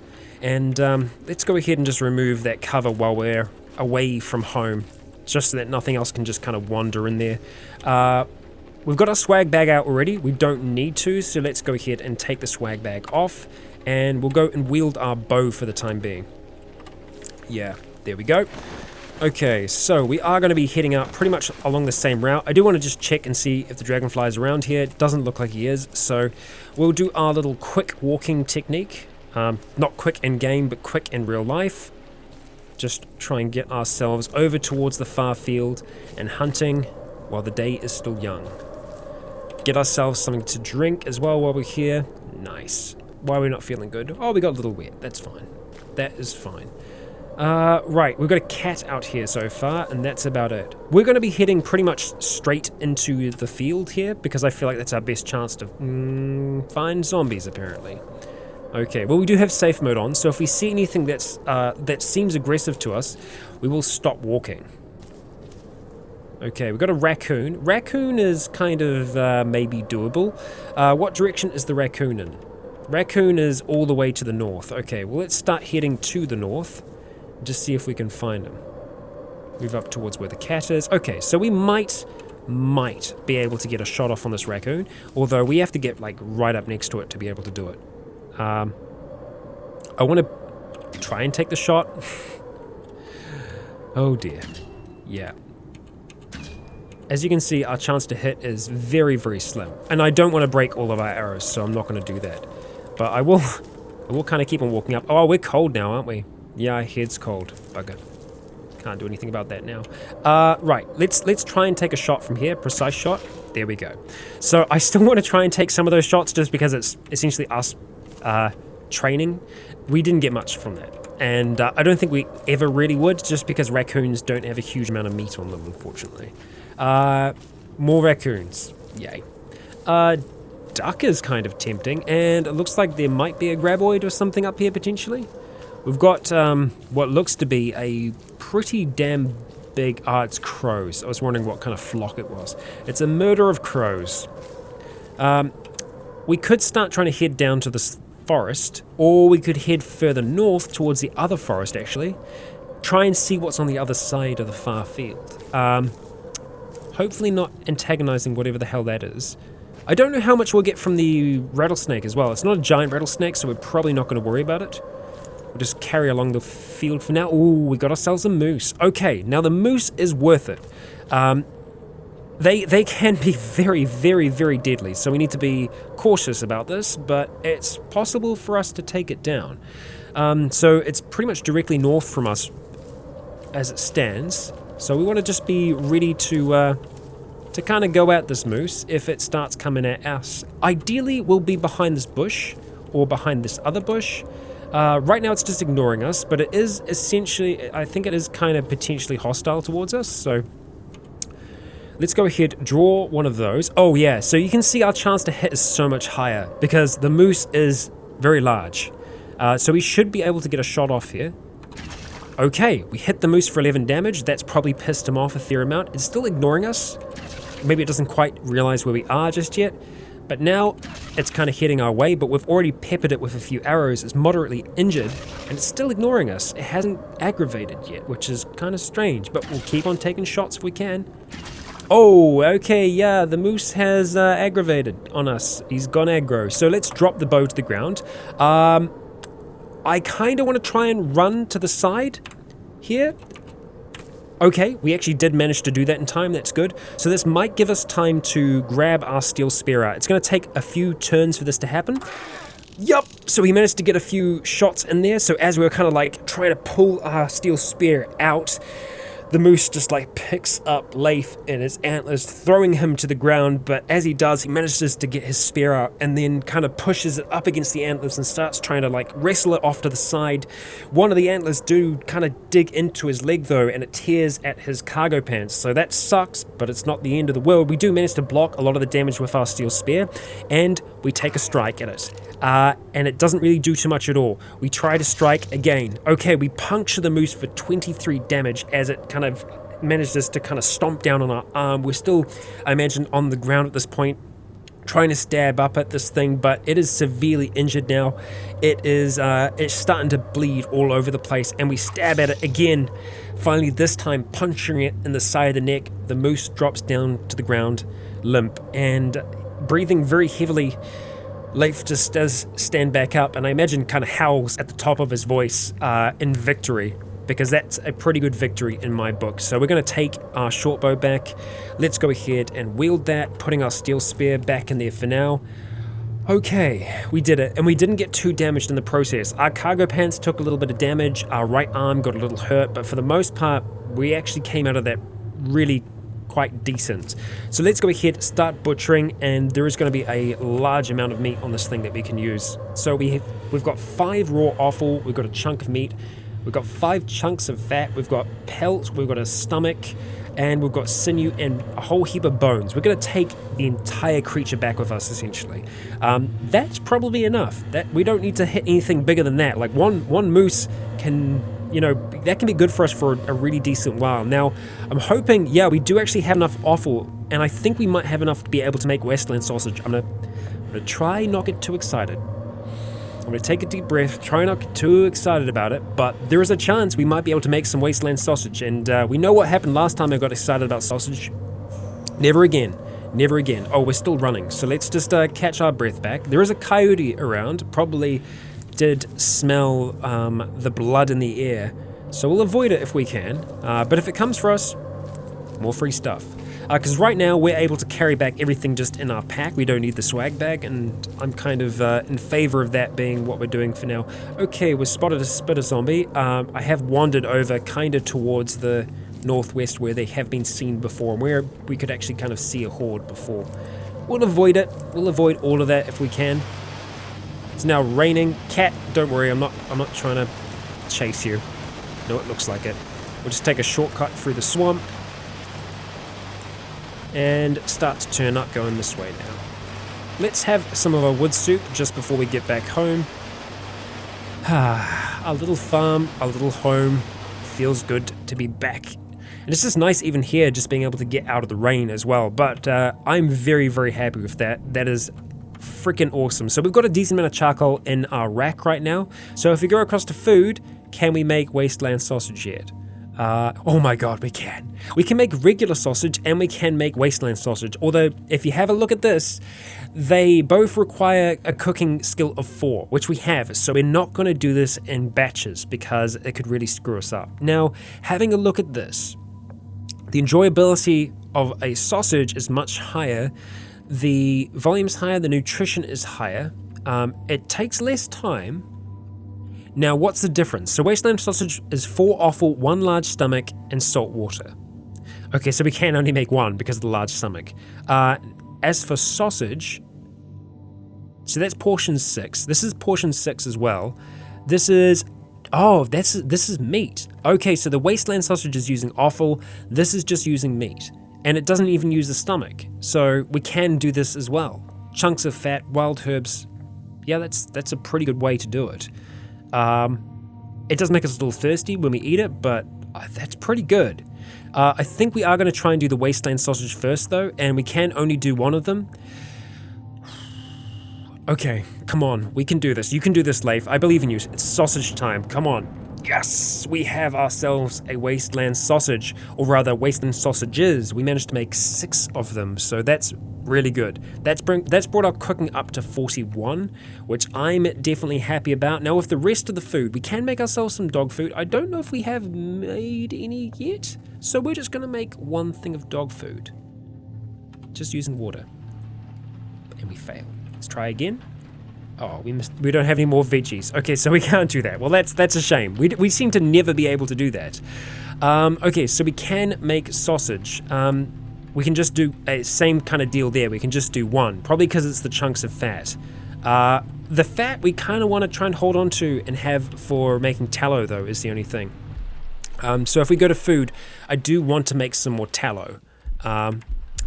And let's go ahead and just remove that cover while we're away from home, just so that nothing else can just kind of wander in there. We've got our swag bag out already. We don't need to, so let's go ahead and take the swag bag off, and we'll go and wield our bow for the time being. Yeah, there we go. Okay, so we are going to be heading out pretty much along the same route. I do want to just check and see if the dragonfly is around here. It doesn't look like he is, so we'll do our little quick walking technique. Not quick in game, but quick in real life. Just try and get ourselves over towards the far field and hunting while the day is still young. Get ourselves something to drink as well while we're here. Nice. Why are we not feeling good? Oh, we got a little wet. That's fine. That is fine. Right, we've got a cat out here so far, and that's about it. We're going to be heading pretty much straight into the field here, because I feel like that's our best chance to find zombies, apparently. Okay, well, we do have safe mode on, so if we see anything that's that seems aggressive to us, we will stop walking. Okay, we've got a raccoon. Raccoon is kind of maybe doable. What direction is the raccoon in? Raccoon is all the way to the north. Okay, well, let's start heading to the north. Just see if we can find him. Move up towards where the cat is. Okay, so we might be able to get a shot off on this raccoon, although we have to get like right up next to it to be able to do it. I want to try and take the shot. Oh dear. Yeah. As you can see, our chance to hit is very, very slim. And I don't want to break all of our arrows, so I'm not going to do that. But I will kind of keep on walking up. Oh, we're cold now, aren't we? Yeah, our head's cold. Bugger. Can't do anything about that now. Right, let's try and take a shot from here. Precise shot. There we go. So I still want to try and take some of those shots just because it's essentially us training. We didn't get much from that. And I don't think we ever really would, just because raccoons don't have a huge amount of meat on them, unfortunately. More raccoons. Yay. Duck is kind of tempting, and it looks like there might be a graboid or something up here potentially. We've got what looks to be a pretty damn big... it's crows. I was wondering what kind of flock it was. It's a murder of crows. We could start trying to head down to the forest, or we could head further north towards the other forest, actually. Try and see what's on the other side of the far field. Hopefully not antagonizing whatever the hell that is. I don't know how much we'll get from the rattlesnake as well. It's not a giant rattlesnake, so we're probably not going to worry about it. We'll just carry along the field for now. Ooh, we got ourselves a moose. Okay, now the moose is worth it. They can be very, very, very deadly, so we need to be cautious about this, but it's possible for us to take it down. So it's pretty much directly north from us as it stands, so we want to just be ready to kind of go at this moose if it starts coming at us. Ideally, we'll be behind this bush or behind this other bush. Right now it's just ignoring us, but it is essentially, I think it is kind of potentially hostile towards us, so let's go ahead, draw one of those. Oh yeah, so you can see our chance to hit is so much higher because the moose is very large. So we should be able to get a shot off here. Okay, we hit the moose for 11 damage. That's probably pissed him off a fair amount. It's still ignoring us. Maybe it doesn't quite realize where we are just yet. But now it's kind of heading our way, but we've already peppered it with a few arrows. It's moderately injured, and it's still ignoring us. It hasn't aggravated yet, which is kind of strange, but we'll keep on taking shots if we can. Oh, okay, yeah, the moose has aggravated on us. He's gone aggro. So let's drop the bow to the ground. I kind of want to try and run to the side here. Okay, we actually did manage to do that in time. That's good. So this might give us time to grab our steel spear out. It's going to take a few turns for this to happen. Yup, so we managed to get a few shots in there. So as we were kind of like trying to pull our steel spear out, the moose just like picks up Leif in his antlers, throwing him to the ground, but as he does, he manages to get his spear out and then kind of pushes it up against the antlers and starts trying to like wrestle it off to the side. One of the antlers do kind of dig into his leg though, and it tears at his cargo pants, so that sucks, but it's not the end of the world. We do manage to block a lot of the damage with our steel spear, and we take a strike at it. And it doesn't really do too much at all. We try to strike again. Okay, we puncture the moose for 23 damage as it kind of managed to kind of stomp down on our arm. We're still, I imagine, on the ground at this point, trying to stab up at this thing, but it is severely injured now. It's starting to bleed all over the place, and we stab at it again. Finally, this time puncturing it in the side of the neck. The moose drops down to the ground, limp, and breathing very heavily. Leif just does stand back up, and I imagine kind of howls at the top of his voice in victory, because that's a pretty good victory in my book. So we're going to take our short bow back. Let's go ahead and wield that, putting our steel spear back in there for now. Okay, we did it, and we didn't get too damaged in the process. Our cargo pants took a little bit of damage, our right arm got a little hurt, but for the most part, we actually came out of that really quite decent. So let's go ahead, start butchering, and there is going to be a large amount of meat on this thing that we can use. So we've got 5 raw offal, we've got a chunk of meat, we've got 5 chunks of fat, we've got pelt, we've got a stomach, and we've got sinew and a whole heap of bones. We're going to take the entire creature back with us, essentially. That's probably enough. That we don't need to hit anything bigger than that. Like one moose can, that can be good for us for a really decent while. Now, I'm hoping, we do actually have enough offal, and I think we might have enough to be able to make wasteland sausage. I'm gonna try not get too excited. I'm going to take a deep breath, try not to get too excited about it, but there is a chance we might be able to make some wasteland sausage, and we know what happened last time I got excited about sausage. Never again. Never again. Oh, we're still running, so let's just catch our breath back. There is a coyote around, probably did smell the blood in the air, so we'll avoid it if we can, but if it comes for us, more free stuff. Because right now we're able to carry back everything just in our pack. We don't need the swag bag, and I'm kind of in favor of that being what we're doing for now. Okay, we spotted a spitter zombie. I have wandered over kind of towards the northwest where they have been seen before, and where we could actually kind of see a horde before. We'll avoid it. We'll avoid all of that if we can. It's now raining. Cat, don't worry, I'm not trying to chase you. No, it looks like it. We'll just take a shortcut through the swamp and start to turn up going this way now. Let's have some of our wood soup just before we get back home. Our little farm, our little home, feels good to be back. And it's just nice even here just being able to get out of the rain as well, but I'm very, very happy with that. That is freaking awesome. So we've got a decent amount of charcoal in our rack right now, so if we go across to food, can we make wasteland sausage yet? Oh my god, we can. We can make regular sausage and we can make wasteland sausage, although if you have a look at this, they both require a cooking skill of 4, which we have, so we're not going to do this in batches because it could really screw us up. Now, having a look at this, the enjoyability of a sausage is much higher, the volume's higher, the nutrition is higher, it takes less time. Now, what's the difference? So wasteland sausage is 4 offal, 1 large stomach, and salt water. Okay, so we can only make 1 because of the large stomach. As for sausage, so that's portion 6. This is portion 6 as well. This is, this is meat. Okay, so the wasteland sausage is using offal. This is just using meat, and it doesn't even use the stomach. So we can do this as well. Chunks of fat, wild herbs. Yeah, that's a pretty good way to do it. It does make us a little thirsty when we eat it, but that's pretty good. I think we are going to try and do the wasteland sausage first, though, and we can only do 1 of them. Okay, come on, we can do this. You can do this, Leif. I believe in you. It's sausage time. Come on. Yes, we have ourselves a wasteland sausage, or rather, wasteland sausages. We managed to make 6 of them, so that's really good. That's brought our cooking up to 41, which I'm definitely happy about. Now, with the rest of the food, we can make ourselves some dog food. I don't know if we have made any yet, so we're just going to make 1 thing of dog food, just using water, and we fail. Let's try again. Oh, we don't have any more veggies. Okay, so we can't do that. Well, that's a shame. We seem to never be able to do that. Okay, so we can make sausage. We can just do a same kind of deal there. We can just do 1, probably because it's the chunks of fat. The fat we kind of want to try and hold on to and have for making tallow, though, is the only thing. So if we go to food, I do want to make some more tallow.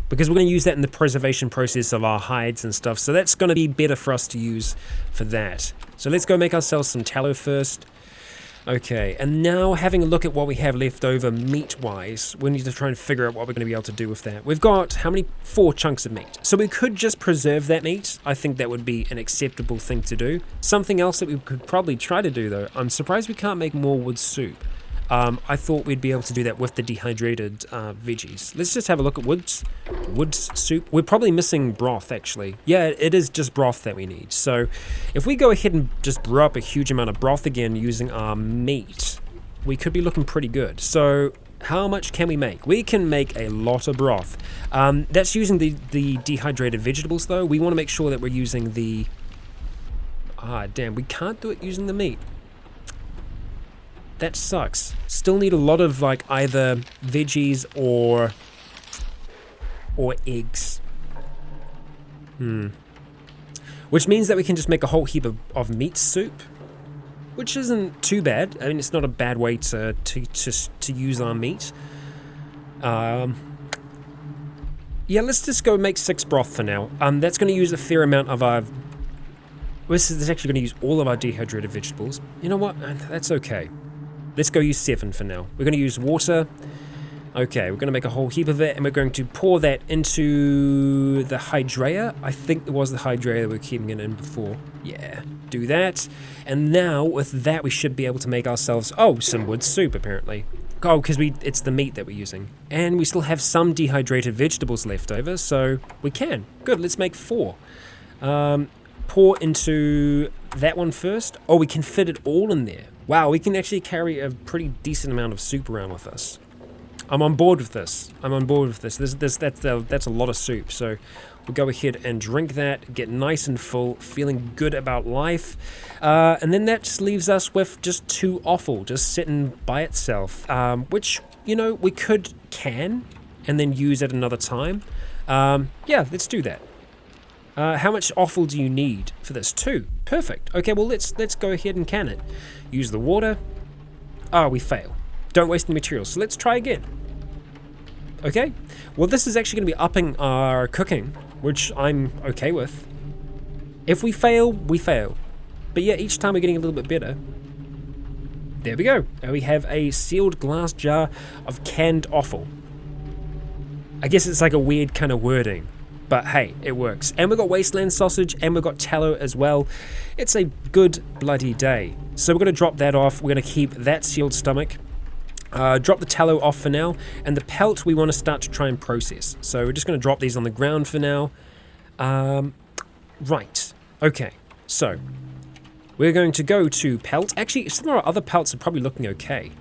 Because we're going to use that in the preservation process of our hides and stuff, so that's going to be better for us to use for that. So let's go make ourselves some tallow first. Okay, and now having a look at what we have left over meat-wise, we need to try and figure out what we're going to be able to do with that. We've got, how many? 4 chunks of meat. So we could just preserve that meat. I think that would be an acceptable thing to do. Something else that we could probably try to do, though, I'm surprised we can't make more wood soup. I thought we'd be able to do that with the dehydrated veggies. Let's just have a look at wood soup. We're probably missing broth, actually. Yeah, it is just broth that we need. So if we go ahead and just brew up a huge amount of broth again using our meat, we could be looking pretty good. So how much can we make? We can make a lot of broth. That's using the dehydrated vegetables, though. We want to make sure that we're using the... damn, we can't do it using the meat. That sucks. Still need a lot of like either veggies or eggs. Which means that we can just make a whole heap of meat soup, which isn't too bad. I mean, it's not a bad way to use our meat. Yeah, let's just go make 6 broth for now. That's going to use a fair amount of our... This is actually going to use all of our dehydrated vegetables. You know what? That's okay. Let's go use 7 for now. We're going to use water. Okay, we're going to make a whole heap of it, and we're going to pour that into the hydrea. I think it was the hydrea that we were keeping it in before. Yeah, do that. And now, with that, we should be able to make ourselves, some wood soup, apparently. Oh, because it's the meat that we're using. And we still have some dehydrated vegetables left over, so we can. Good, let's make 4. Pour into that one first. Oh, we can fit it all in there. Wow, we can actually carry a pretty decent amount of soup around with us. I'm on board with this. That's a lot of soup. So we'll go ahead and drink that, get nice and full, feeling good about life. And then that just leaves us with just 2 offal, just sitting by itself, which, we can and then use at another time. Yeah, let's do that. How much offal do you need for this? 2. Perfect. Okay, well, let's go ahead and can it. Use the water. We fail. Don't waste the materials. So let's try again. Okay. Well, this is actually going to be upping our cooking, which I'm okay with. If we fail, we fail. But yeah, each time we're getting a little bit better. There we go. And we have a sealed glass jar of canned offal. I guess it's like a weird kind of wording. But hey, it works. And we've got wasteland sausage, and we've got tallow as well. It's a good bloody day. So we're going to drop that off. We're going to keep that sealed stomach. Drop the tallow off for now. And the pelt we want to start to try and process. So we're just going to drop these on the ground for now. Right. Okay. So we're going to go to pelt. Actually, some of our other pelts are probably looking okay.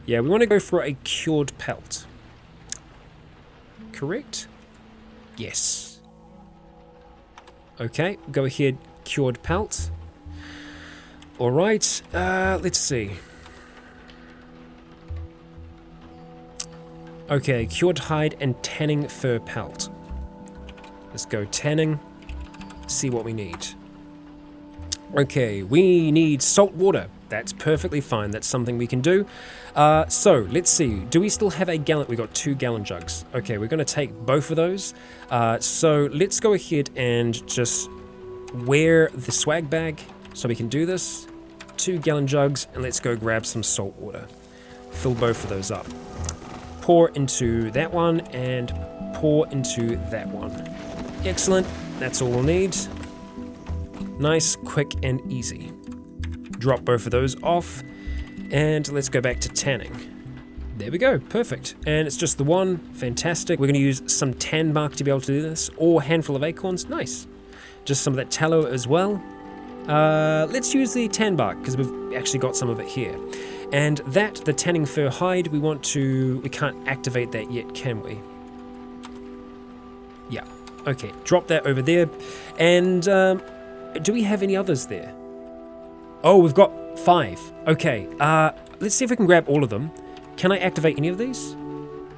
Yeah, we want to go for a cured pelt. Correct? Yes. Okay, go ahead, cured pelt. Alright, let's see. Okay, cured hide and tanning fur pelt. Let's go tanning, see what we need. Okay, we need salt water. That's perfectly fine, that's something we can do. So, let's see, do we still have a gallon? We got 2 gallon jugs. Okay, we're going to take both of those. So, let's go ahead and just wear the swag bag so we can do this. 2 gallon jugs, and let's go grab some salt water. Fill both of those up. Pour into that one, and pour into that one. Excellent, that's all we'll need. Nice, quick, and easy. Drop both of those off, and let's go back to tanning. There we go, perfect. And it's just the one, fantastic. We're going to use some tan bark to be able to do this, or a handful of acorns, nice. Just some of that tallow as well. Let's use the tan bark, because we've actually got some of it here. And that, the tanning fur hide, we can't activate that yet, can we? Yeah, okay, drop that over there. And do we have any others there? Oh, we've got 5. Okay, let's see if we can grab all of them. Can I activate any of these?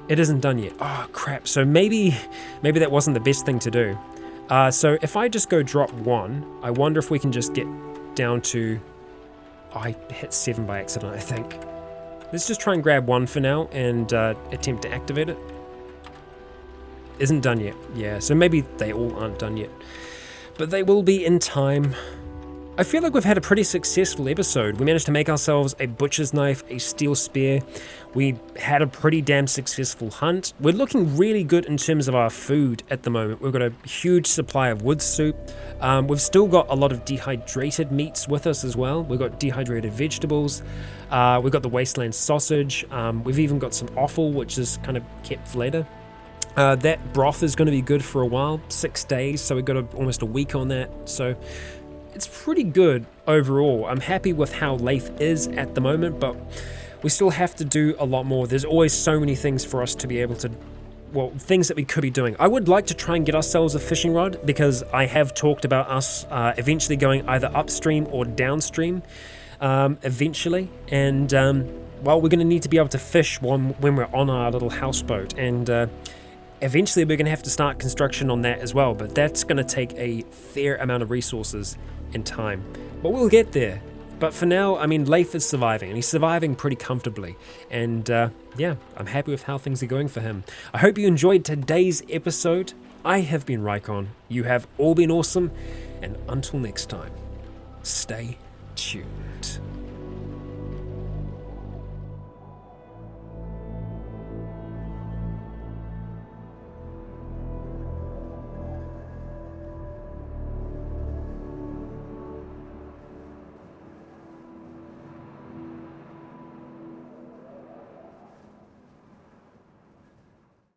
It isn't done yet. Oh, crap. So maybe that wasn't the best thing to do. So if I just go drop 1, I wonder if we can just get down to... Oh, I hit 7 by accident, I think. Let's just try and grab 1 for now and attempt to activate it. Isn't done yet. Yeah, so maybe they all aren't done yet. But they will be in time. I feel like we've had a pretty successful episode. We managed to make ourselves a butcher's knife, a steel spear. We had a pretty damn successful hunt. We're looking really good in terms of our food at the moment. We've got a huge supply of wood soup. We've still got a lot of dehydrated meats with us as well. We've got dehydrated vegetables. We've got the wasteland sausage. We've even got some offal, which is kind of kept for later. That broth is going to be good for a while, 6 days, so we've got almost a week on that. So it's pretty good overall. I'm happy with how Leif is at the moment, but we still have to do a lot more. There's always so many things for us to be able to, well, things that we could be doing. I would like to try and get ourselves a fishing rod, because I have talked about us eventually going either upstream or downstream eventually. And, well, we're going to need to be able to fish when we're on our little houseboat. And eventually we're going to have to start construction on that as well. But that's going to take a fair amount of resources and time. But we'll get there. But for now, I mean, Leif is surviving, and he's surviving pretty comfortably. And yeah, I'm happy with how things are going for him. I hope you enjoyed today's episode. I have been Rycon. You have all been awesome. And until next time, stay tuned.